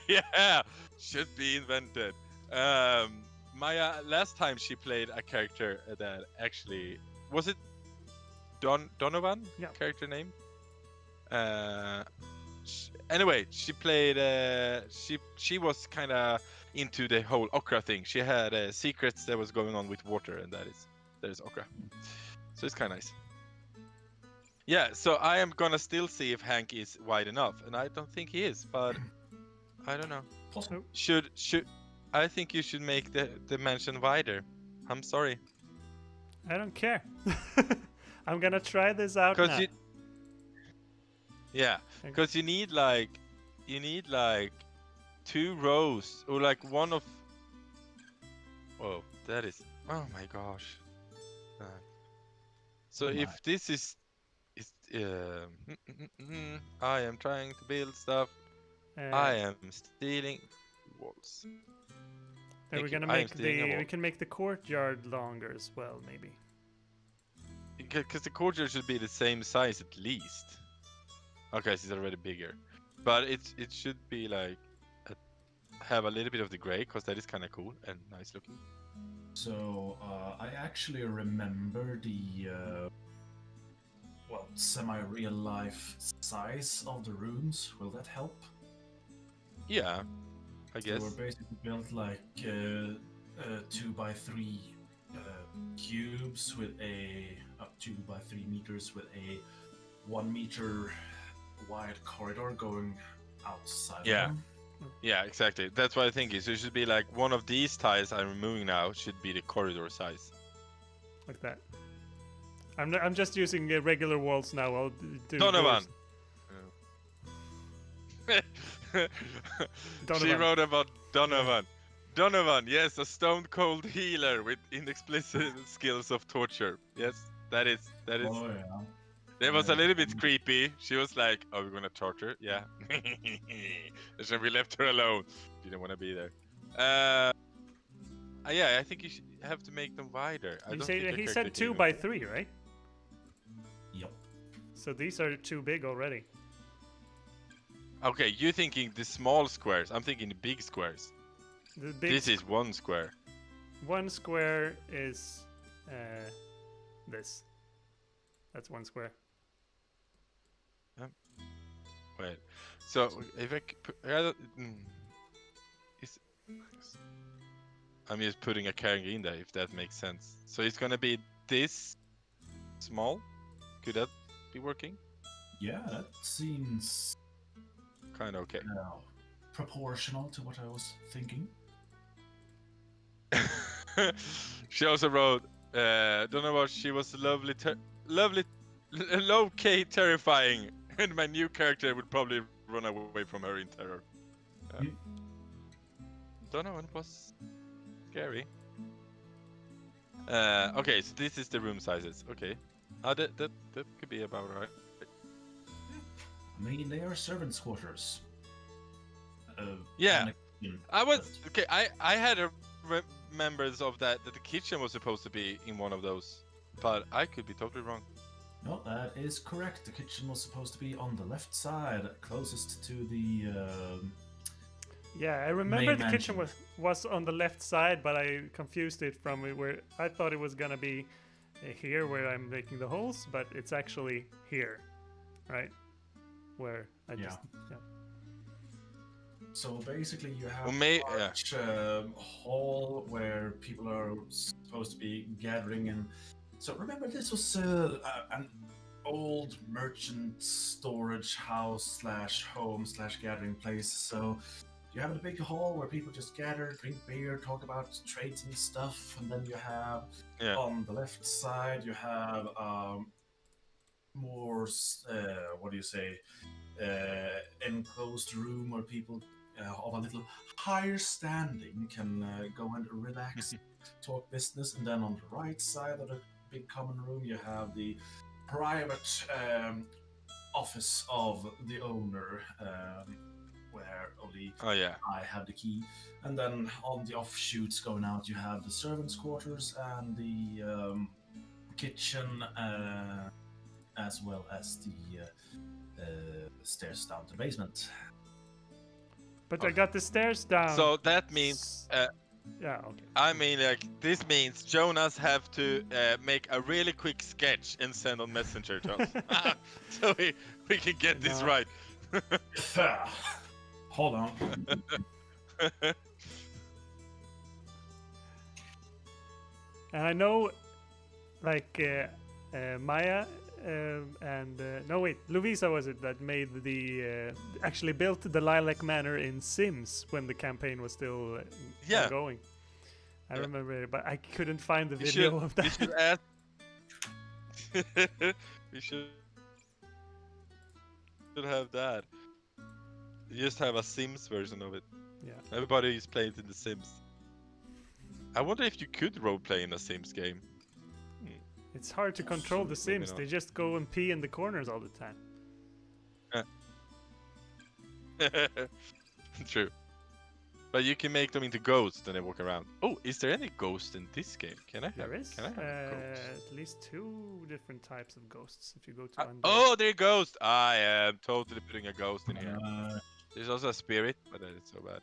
yeah, should be invented. Maya, last time she played a character that actually... Was it Donovan? Yeah. Character name? Anyway, she played... she was kind of into the whole Okra thing. She had secrets that was going on with water, and that is Okra. So it's kind of nice. Yeah, so I am gonna still see if Hank is wide enough, and I don't think he is, but I don't know. Possible. Should I think you should make the mansion wider. I'm sorry. I don't care. I'm gonna try this out now. Because because you need like 2 rows or like one of. Oh, that is. Oh my gosh. So Oh if my. this is I am trying to build stuff. I am stealing walls. And Thank we're you. gonna I am make stealing a we wall. can make the courtyard longer as well, maybe. Because the courtyard should be the same size at least. Okay, so it's already bigger, but it should be like have a little bit of the gray, because that is kind of cool and nice looking. So I actually remember the semi-real life size of the rooms. Will that help? Yeah, I So guess. we're basically built like 2x3 cubes with a 2x3 meters with a 1 meter wide corridor going outside. Yeah. of them. Yeah, exactly. That's what I think is. So it should be like one of these tiles I'm removing now should be the corridor size. Like that. I'm just using regular walls now. I'll do Donovan. doors. She wrote about Donovan. Donovan, yes, a stone cold healer with inexplicit skills of torture. Yes, that is. Oh yeah. That was a little bit creepy. She was like, "Oh, we're gonna torture?" Yeah. And so we left her alone. Didn't want to be there. Yeah, I think you should have to make them wider. I don't think your He character said can 2x3, right? Yep. So these are too big already. Okay, you're thinking the small squares. I'm thinking the big squares. The big This is 1 square. 1 square is this. That's 1 square. Wait. So if I I'm just putting a character in there, if that makes sense. So it's gonna be this small. Could that be working? Yeah, that seems Kind of okay. proportional to what I was thinking. She also wrote, don't know what, she was lovely, low-key terrifying, and my new character would probably run away from her in terror. Don't know, it was scary. Okay, so this is the room sizes. Okay, that could be about right. I mean, they are servants' quarters. Yeah. and a kitchen, I was but- okay. I had remembrance of that the kitchen was supposed to be in one of those, but I could be totally wrong. No, that is correct. The kitchen was supposed to be on the left side, closest to the. Yeah, I remember Main the kitchen mansion. was on the left side, but I confused it from where I thought it was gonna be here where I'm making the holes, but it's actually here, right? Where I just So basically, you have Well, a large hall where people are supposed to be gathering in. So remember, this was an old merchant storage house / home / gathering place. So you have a big hall where people just gather, drink beer, talk about trades and stuff, and then you have on the left side you have more what do you say, enclosed room where people of a little higher standing can go and relax, talk business, and then on the right side of the big common room you have the private office of the owner, where only I have the key. And then on the offshoots going out you have the servants' quarters and the kitchen, as well as the stairs down to the basement. But I got the stairs down. So that means yeah, okay. I mean, like, this means Jonas have to make a really quick sketch and send on Messenger to us. So we can get this right. Hold on. And I know, like, Maya and no wait, Lovisa was it that made the actually built the Lilac Manor in Sims when the campaign was still ongoing. I remember it, but I couldn't find the video of that. We should have that. You just have a Sims version of it. Yeah. Everybody is playing it in The Sims. I wonder if you could roleplay in a Sims game. It's hard to control the Maybe Sims. not. They just go and pee in the corners all the time. True. But you can make them into ghosts and they walk around. Oh, is there any ghost in this game? Can I have? There is Can I have a ghost? at least 2 different types of ghosts if you go to Undead. Oh, they're ghosts! I am totally putting a ghost in here. There's also a spirit, but that is so bad.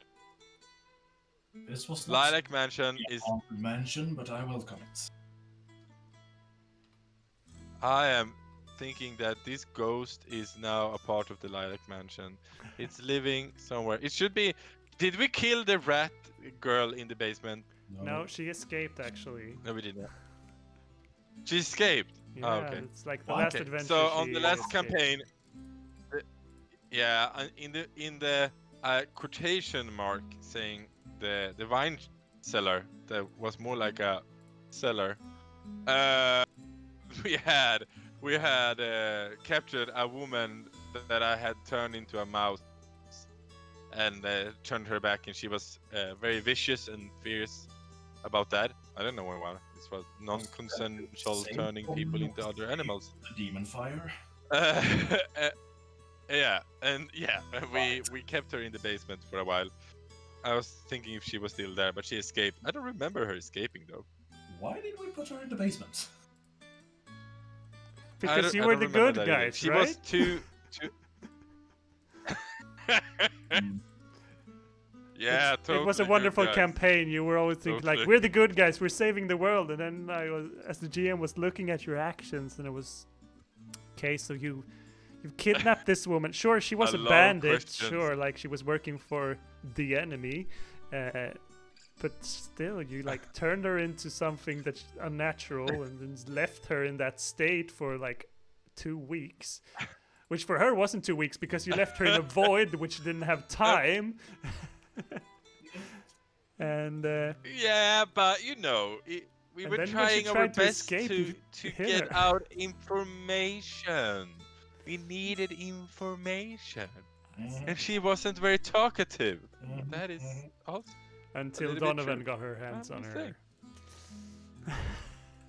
This was not Lilac Mansion a is. haunted mansion, but I welcome it. I am thinking that this ghost is now a part of the Lilac Mansion. It's living somewhere. It should be. Did we kill the rat girl in the basement? No, she escaped actually. No, we did not. She escaped. Yeah, okay. it's like the Okay, last adventure. So on she the last escaped. campaign, yeah, in the quotation mark saying the wine cellar that was more like a cellar. We had captured a woman that I had turned into a mouse and turned her back, and she was very vicious and fierce about that. I don't know why. This was non-consensual Same turning people into other animals. The demon fire. Yeah, and we kept her in the basement for a while. I was thinking if she was still there, but she escaped. I don't remember her escaping though. Why did we put her in the basement? Because you I were don't the remember good that either. guys, She right? was too. Yeah, totally. It was a good wonderful guys. campaign. You were always thinking like, Totally. we're the good guys, we're saving the world. And then I was, as the GM, was looking at your actions, and it was, okay, so you've kidnapped this woman. Sure, she was A a lot of bandit. questions. Sure, like she was working for the enemy. But still, you like turned her into something that's unnatural, and then left her in that state for like 2 weeks. Which for her wasn't 2 weeks because you left her in a void which didn't have time. And Yeah, but we And were then when she trying our tried to best escape, you to hit get her. out information. We needed information, and she wasn't very talkative. That is also until little bit Donovan true. got her hands on must her. say.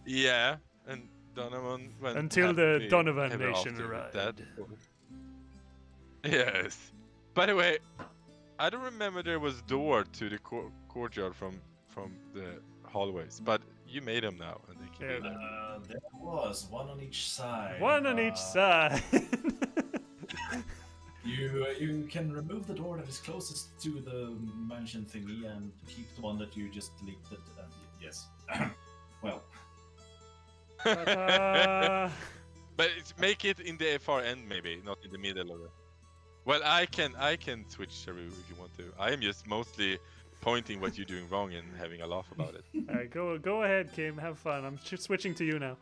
Yeah, and Donovan went Until happy the Donovan ever nation after with arrived. that. Yes. By the way, I don't remember there was door to the courtyard from the hallways, but you made them now, and they can Yeah. be there. There was one on each side. One on each side. You can remove the door that is closest to the mansion thingy and keep the one that you just deleted. Yes. Well. Ta-da. But make it in the far end, maybe, not in the middle of it. Well, I can switch Sharu if you want to. I am just mostly pointing what you're doing wrong and having a laugh about it. Alright, go ahead, Kim. Have fun. I'm switching to you now.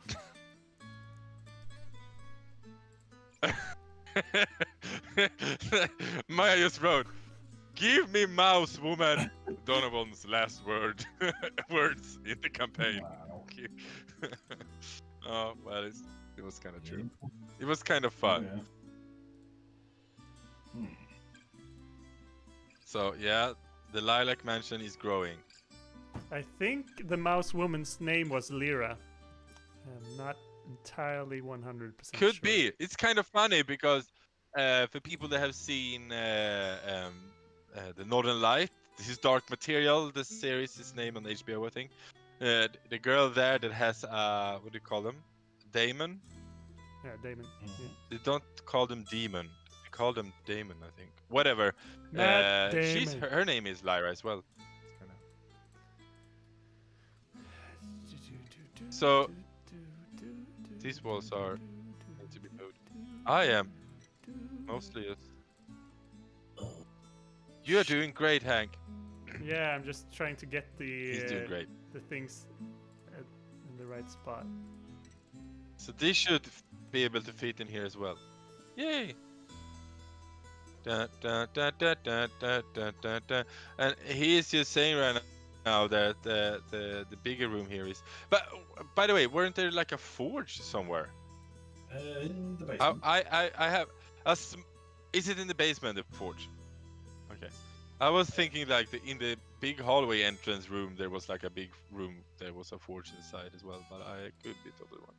Maya just wrote, "Give me mouse, woman." Donovan's last words in the campaign. Wow. Oh well, it was kind of true. It was kind of fun. Yeah. So yeah, the Lilac Mansion is growing. I think the mouse woman's name was Lyra. I'm not entirely 100% Could sure. be. It's kind of funny because for people that have seen the Northern Light, this is Dark Material. The series is named on HBO, I think. The girl there that has what do you call them? Daemon. Yeah, Damon. Yeah. They don't call them demon. They call them Daemon, I think. Whatever. Matt She's Damon. her name is Lyra as well. It's kinda- So these walls are need to be moved. I am mostly just. You are doing great, Hank. Yeah, I'm just trying to get He's doing great. the things in the right spot. So this should be able to fit in here as well. Yay! Da, da, da, da, da, da, da, da, da. And he is just saying right now that the bigger room here is. But by the way, weren't there like a forge somewhere? In the basement. I have a. Is it in the basement, the forge? Okay. I was thinking like in the big hallway entrance room there was like a big room. There was a forge inside as well, but I could be totally wrong.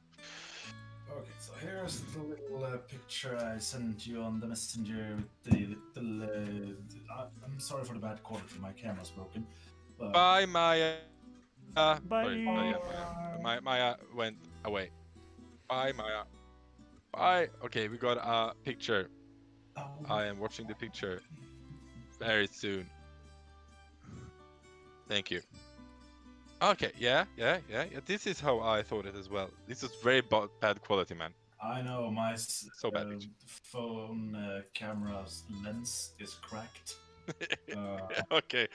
Okay, so here's the little picture I sent you on the messenger with the little. I'm sorry for the bad quality. My camera's broken. But Bye, Maya. Bye. Sorry, Maya. Maya went away. Bye, Maya. Bye. Okay, we got a picture. I am watching the picture very soon. Thank you. Okay, yeah. This is how I thought it as well. This is very bad quality, man. I know my So bad picture. phone camera's lens is cracked. Okay.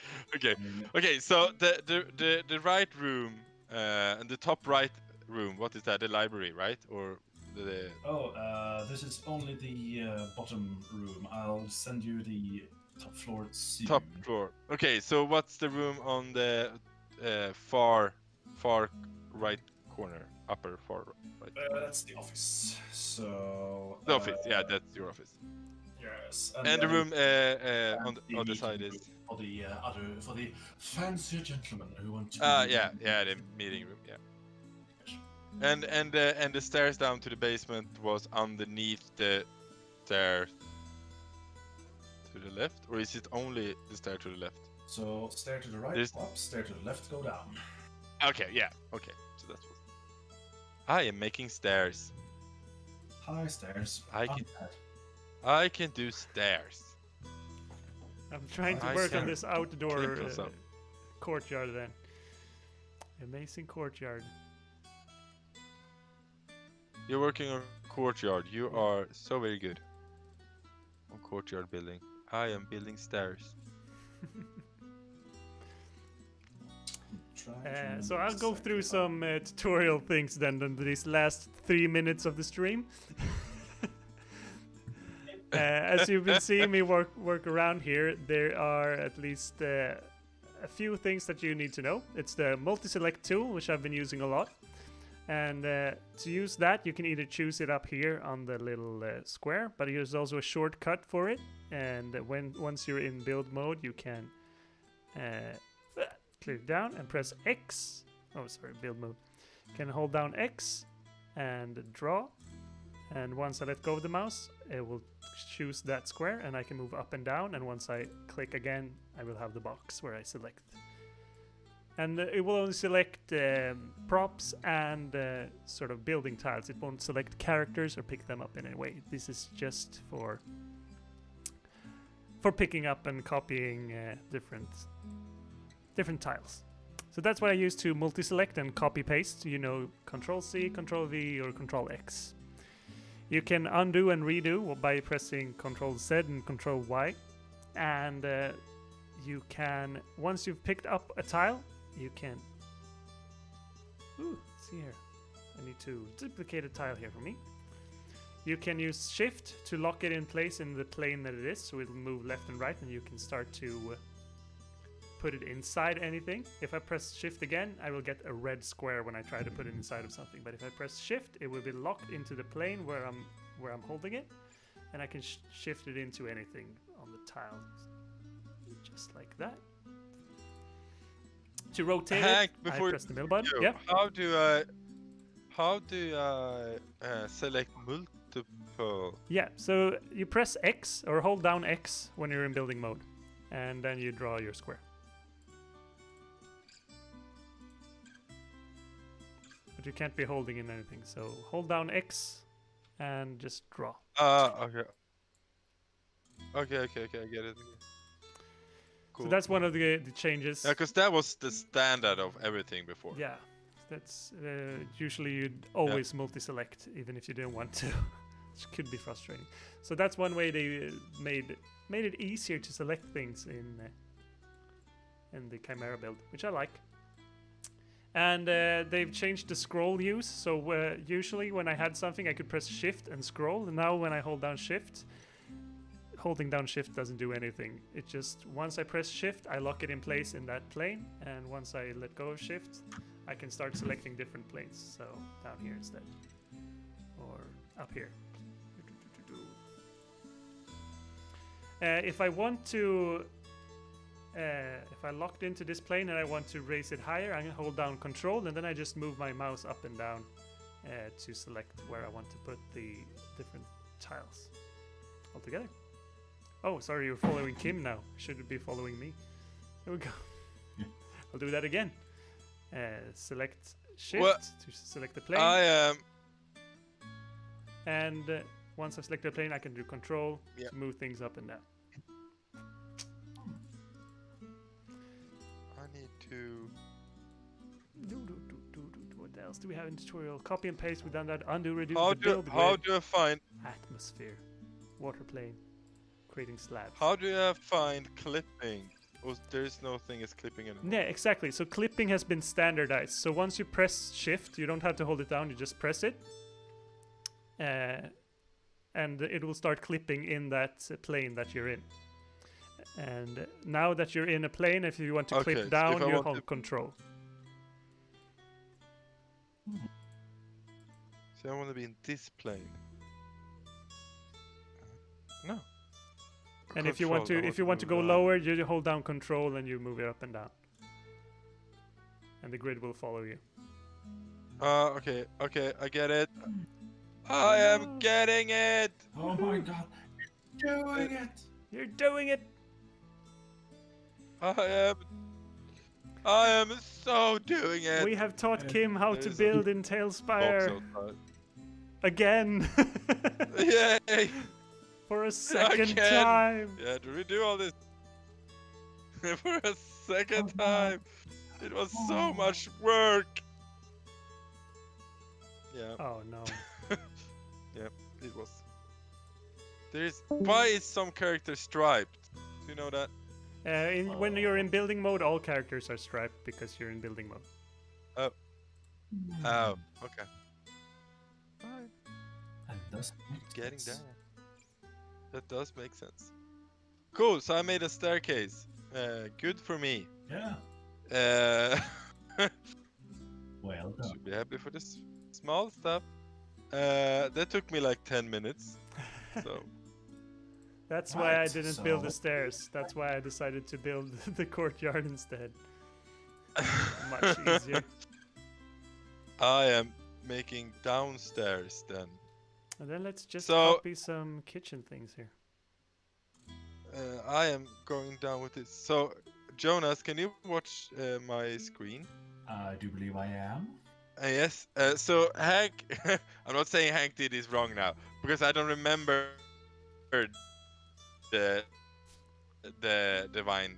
So the right room and the top right room. What is that? The library, right? Or the? This is only the bottom room. I'll send you the top floor soon. Top floor. Okay, so what's the room on the far right corner? Upper far right. That's the office. So. The office. Yeah, that's your office. Yes. And the room on the other side is. For the fancier gentlemen who want to. Yeah, the meeting room. Yeah. And the stairs down to the basement was underneath the stair to the left, or is it only the stair to the left? So stair to the right, up, stair to the left, go down. Okay, yeah, okay. So that's what. I am making stairs. Hi, stairs. I can do stairs. I'm trying to work on this outdoor courtyard then. Amazing courtyard. You're working on courtyard. You are so very good on courtyard building. I am building stairs. So I'll go through some tutorial things then in these last 3 minutes of the stream. As you've been seeing me work around here, there are at least a few things that you need to know. It's the multi-select tool, which I've been using a lot. And to use that, you can either choose it up here on the little square, but there's also a shortcut for it. And once you're in build mode, you can click down and press X. Oh, sorry, build mode. You can hold down X and draw. And once I let go of the mouse, it will choose that square and I can move up and down. And once I click again, I will have the box where I select. And it will only select props and sort of building tiles. It won't select characters or pick them up in any way. This is just for picking up and copying different tiles. So that's what I use to multi-select and copy-paste. You know, Control-C, Control-V, or Control-X. You can undo and redo by pressing Control-Z and Control-Y. And you can, once you've picked up a tile, you can... Ooh, let's see here. I need to duplicate a tile here for me. You can use Shift to lock it in place in the plane that it is, so it'll move left and right, and you can start to put it inside anything. If I press Shift again, I will get a red square when I try to put it inside of something. But if I press Shift, it will be locked into the plane where I'm holding it, and I can shift it into anything on the tile, just like that. To rotate it, I press the middle button. Yeah. How do I select multiple? Yeah, so you press X or hold down X when you're in building mode, and then you draw your square. But you can't be holding in anything, so hold down X and just draw. Okay. Okay, I get it. Cool. So that's one of the changes. Yeah, because that was the standard of everything before. Yeah, that's usually you'd always multi-select even if you didn't want to, which could be frustrating. So that's one way they made it easier to select things in the Chimera build, which I like. And they've changed the scroll use. So usually when I had something, I could press Shift and scroll. And now when I hold down Shift, holding down Shift doesn't do anything. It just, once I press Shift, I lock it in place in that plane. And once I let go of Shift, I can start selecting different planes. So down here instead. Or up here. If I want to, if I locked into this plane and I want to raise it higher, I can hold down Control, and then I just move my mouse up and down to select where I want to put the different tiles altogether. Oh, sorry, you're following Kim now. Should be following me. There we go. Yeah. I'll do that again. Select Shift to select the plane. I am. And once I select the plane, I can do Control to move things up and down. I need to. What else do we have in tutorial? Copy and paste. We've done that. Undo, redo, How build do I find? Atmosphere, water plane, creating slabs. How do I find clipping? Oh, there's no thing as clipping anymore. Yeah, exactly. So clipping has been standardized. So once you press Shift, you don't have to hold it down. You just press it, and it will start clipping in that plane that you're in. And now that you're in a plane, if you want to clip down, you hold Control. So I want to be in this plane. No. And if you want to go lower, you hold down Control and you move it up and down. And the grid will follow you. Okay, I get it. I am getting it. Oh my god, you're doing it! You're doing it! I am so doing it. We have taught Kim how to build in TaleSpire again. Yay! For a second time. Yeah, to redo all this for a second time. It was so much work. Yeah. Oh no. Yeah, it was. Why is some character striped? Do you know that? When you're in building mode, all characters are striped because you're in building mode. Oh, okay. Fine. And that's Getting down. That does make sense. Cool, so I made a staircase. Good for me. Yeah. Well done. Should be happy for this small stuff. That took me like 10 minutes. So. That's why I didn't build the stairs. That's why I decided to build the courtyard instead. Much easier. I am making downstairs then. And then let's just copy some kitchen things here. I am going down with this. So, Jonas, can you watch my screen? I do believe I am. Yes. So Hank, I'm not saying Hank did this wrong now because I don't remember the divine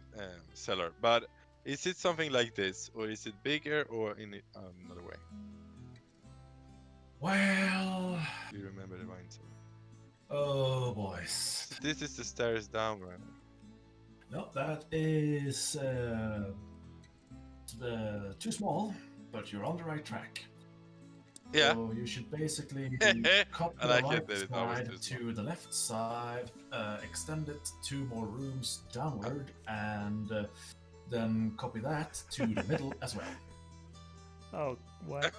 cellar. But is it something like this, or is it bigger, or in another way? Well. Do you remember divine cellar? Oh boys. This is the stairs down, right? No, that is too small, but you're on the right track. Yeah. So you should basically copy I like the it that it's right always side too to the left side, extend it 2 more rooms downward, and then copy that to the middle as well. Oh, what?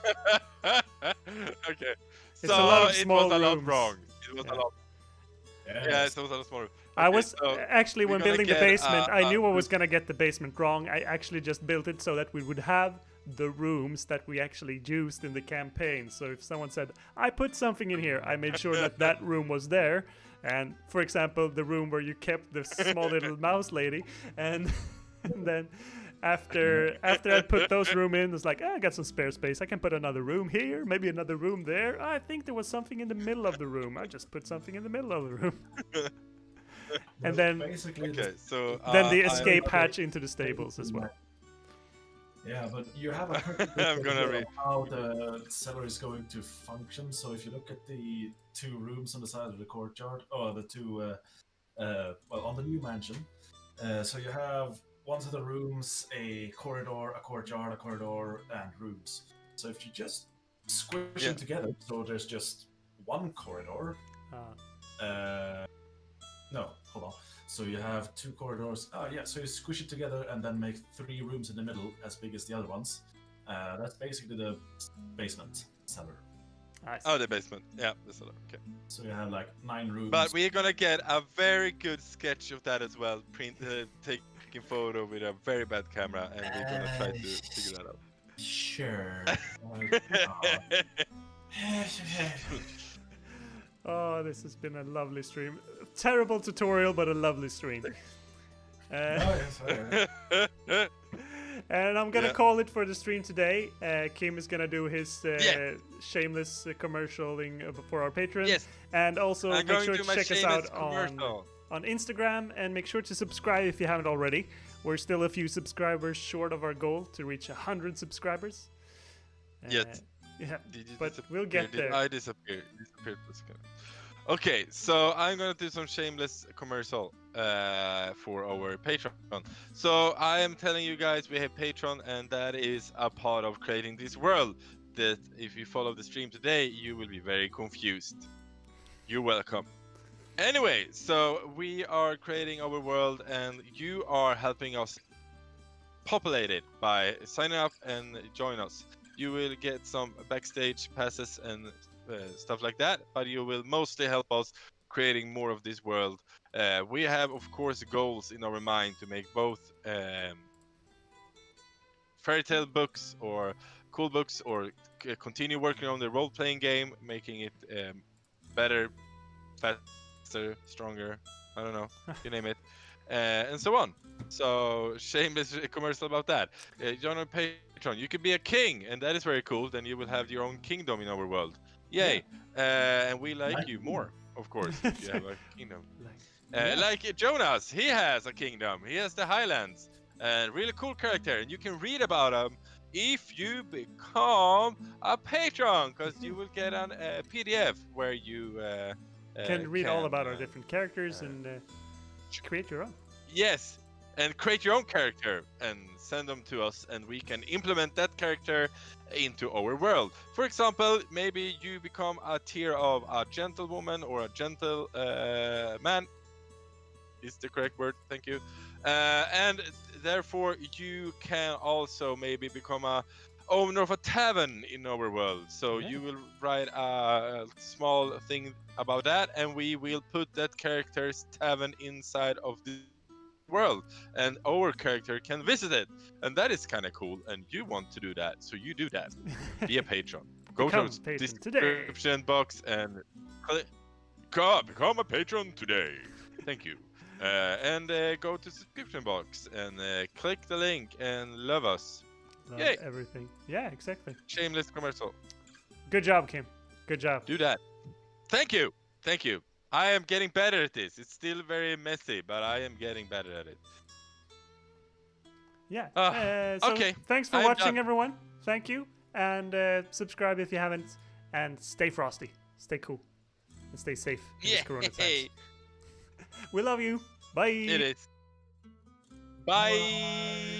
Okay. It's a lot of small it was a lot rooms. wrong. It was a lot. Yes. Yeah, it was a lot smaller. I Okay, was so actually, when we're gonna building the get, basement, I knew I was gonna get the basement wrong. I actually just built it so that we would have the rooms that we actually used in the campaign. So if someone said, I put something in here, I made sure that that room was there. And for example, the room where you kept the small little mouse lady. And then after I put those room in, it's like, I got some spare space. I can put another room here, maybe another room there. I think there was something in the middle of the room. I just put something in the middle of the room. And then basically then the escape hatch into the stables as well. Yeah, but you have a perfect idea of how the cellar is going to function. So if you look at the 2 rooms on the side of the courtyard, or the 2, on the new mansion, so you have one set of rooms, a corridor, a courtyard, and rooms. So if you just squish them together, so there's just one corridor. No, hold on. So you have 2 corridors. Oh yeah, so you squish it together and then make 3 rooms in the middle as big as the other ones. That's basically the basement cellar. I see. Oh, the basement. Yeah, that's a lot. Okay. So you have like 9 rooms. But we're gonna get a very good sketch of that as well. Taking photo with a very bad camera, and we're gonna try to figure that out. Sure. Oh, this has been a lovely stream. Terrible tutorial, but a lovely stream. And I'm gonna call it for the stream today. Kim is gonna do his shameless commercialing for our patrons. Yes. And also I'm make going sure to to do my check us shameless out commercial. on Instagram, and make sure to subscribe if you haven't already. We're still a few subscribers short of our goal to reach 100 subscribers. Yes. Yeah, Did you but disappear? we'll get Did there. I disappear? Disappeared. Okay, so I'm gonna do some shameless commercial for our Patreon. So I am telling you guys we have Patreon, and that is a part of creating this world. That if you follow the stream today, you will be very confused. You're welcome. Anyway, so we are creating our world, and you are helping us populate it by signing up and join us. You will get some backstage passes and stuff like that, but you will mostly help us creating more of this world. We have, of course, goals in our mind to make both fairy tale books or cool books, or continue working on the role-playing game, making it better, faster, stronger, I don't know, you name it, and so on. So shameless commercial about that. Join our Patreon. You can be a king, and that is very cool. Then you will have your own kingdom in our world. Yay! And we like you more, of course, if you have a kingdom. Like Jonas, he has a kingdom. He has the Highlands, and really cool character. And you can read about him if you become a patron, because you will get a PDF where you Can read all about our different characters and create your own. Yes, and create your own character and send them to us, and we can implement that character into our world. For example, maybe you become a tier of a gentlewoman or a gentle man is the correct word, thank you. And therefore you can also maybe become a owner of a tavern in our world. So you will write a small thing about that, and we will put that character's tavern inside of the world, and our character can visit it, and that is kind of cool, and you want to do that, so you do that. Be a patron. Go to the description box and become a patron today. Thank you. And go to the description box and click the link and love us. Love Yay. everything. Yeah, exactly. Shameless commercial. Good job, Kim. Good job. Do that. Thank you. Thank you. I am getting better at this. It's still very messy, but I am getting better at it. Yeah. So okay. Thanks for watching, everyone. Thank you. And subscribe if you haven't. And stay frosty. Stay cool. And stay safe in this corona times. We love you. Bye. It is. Bye.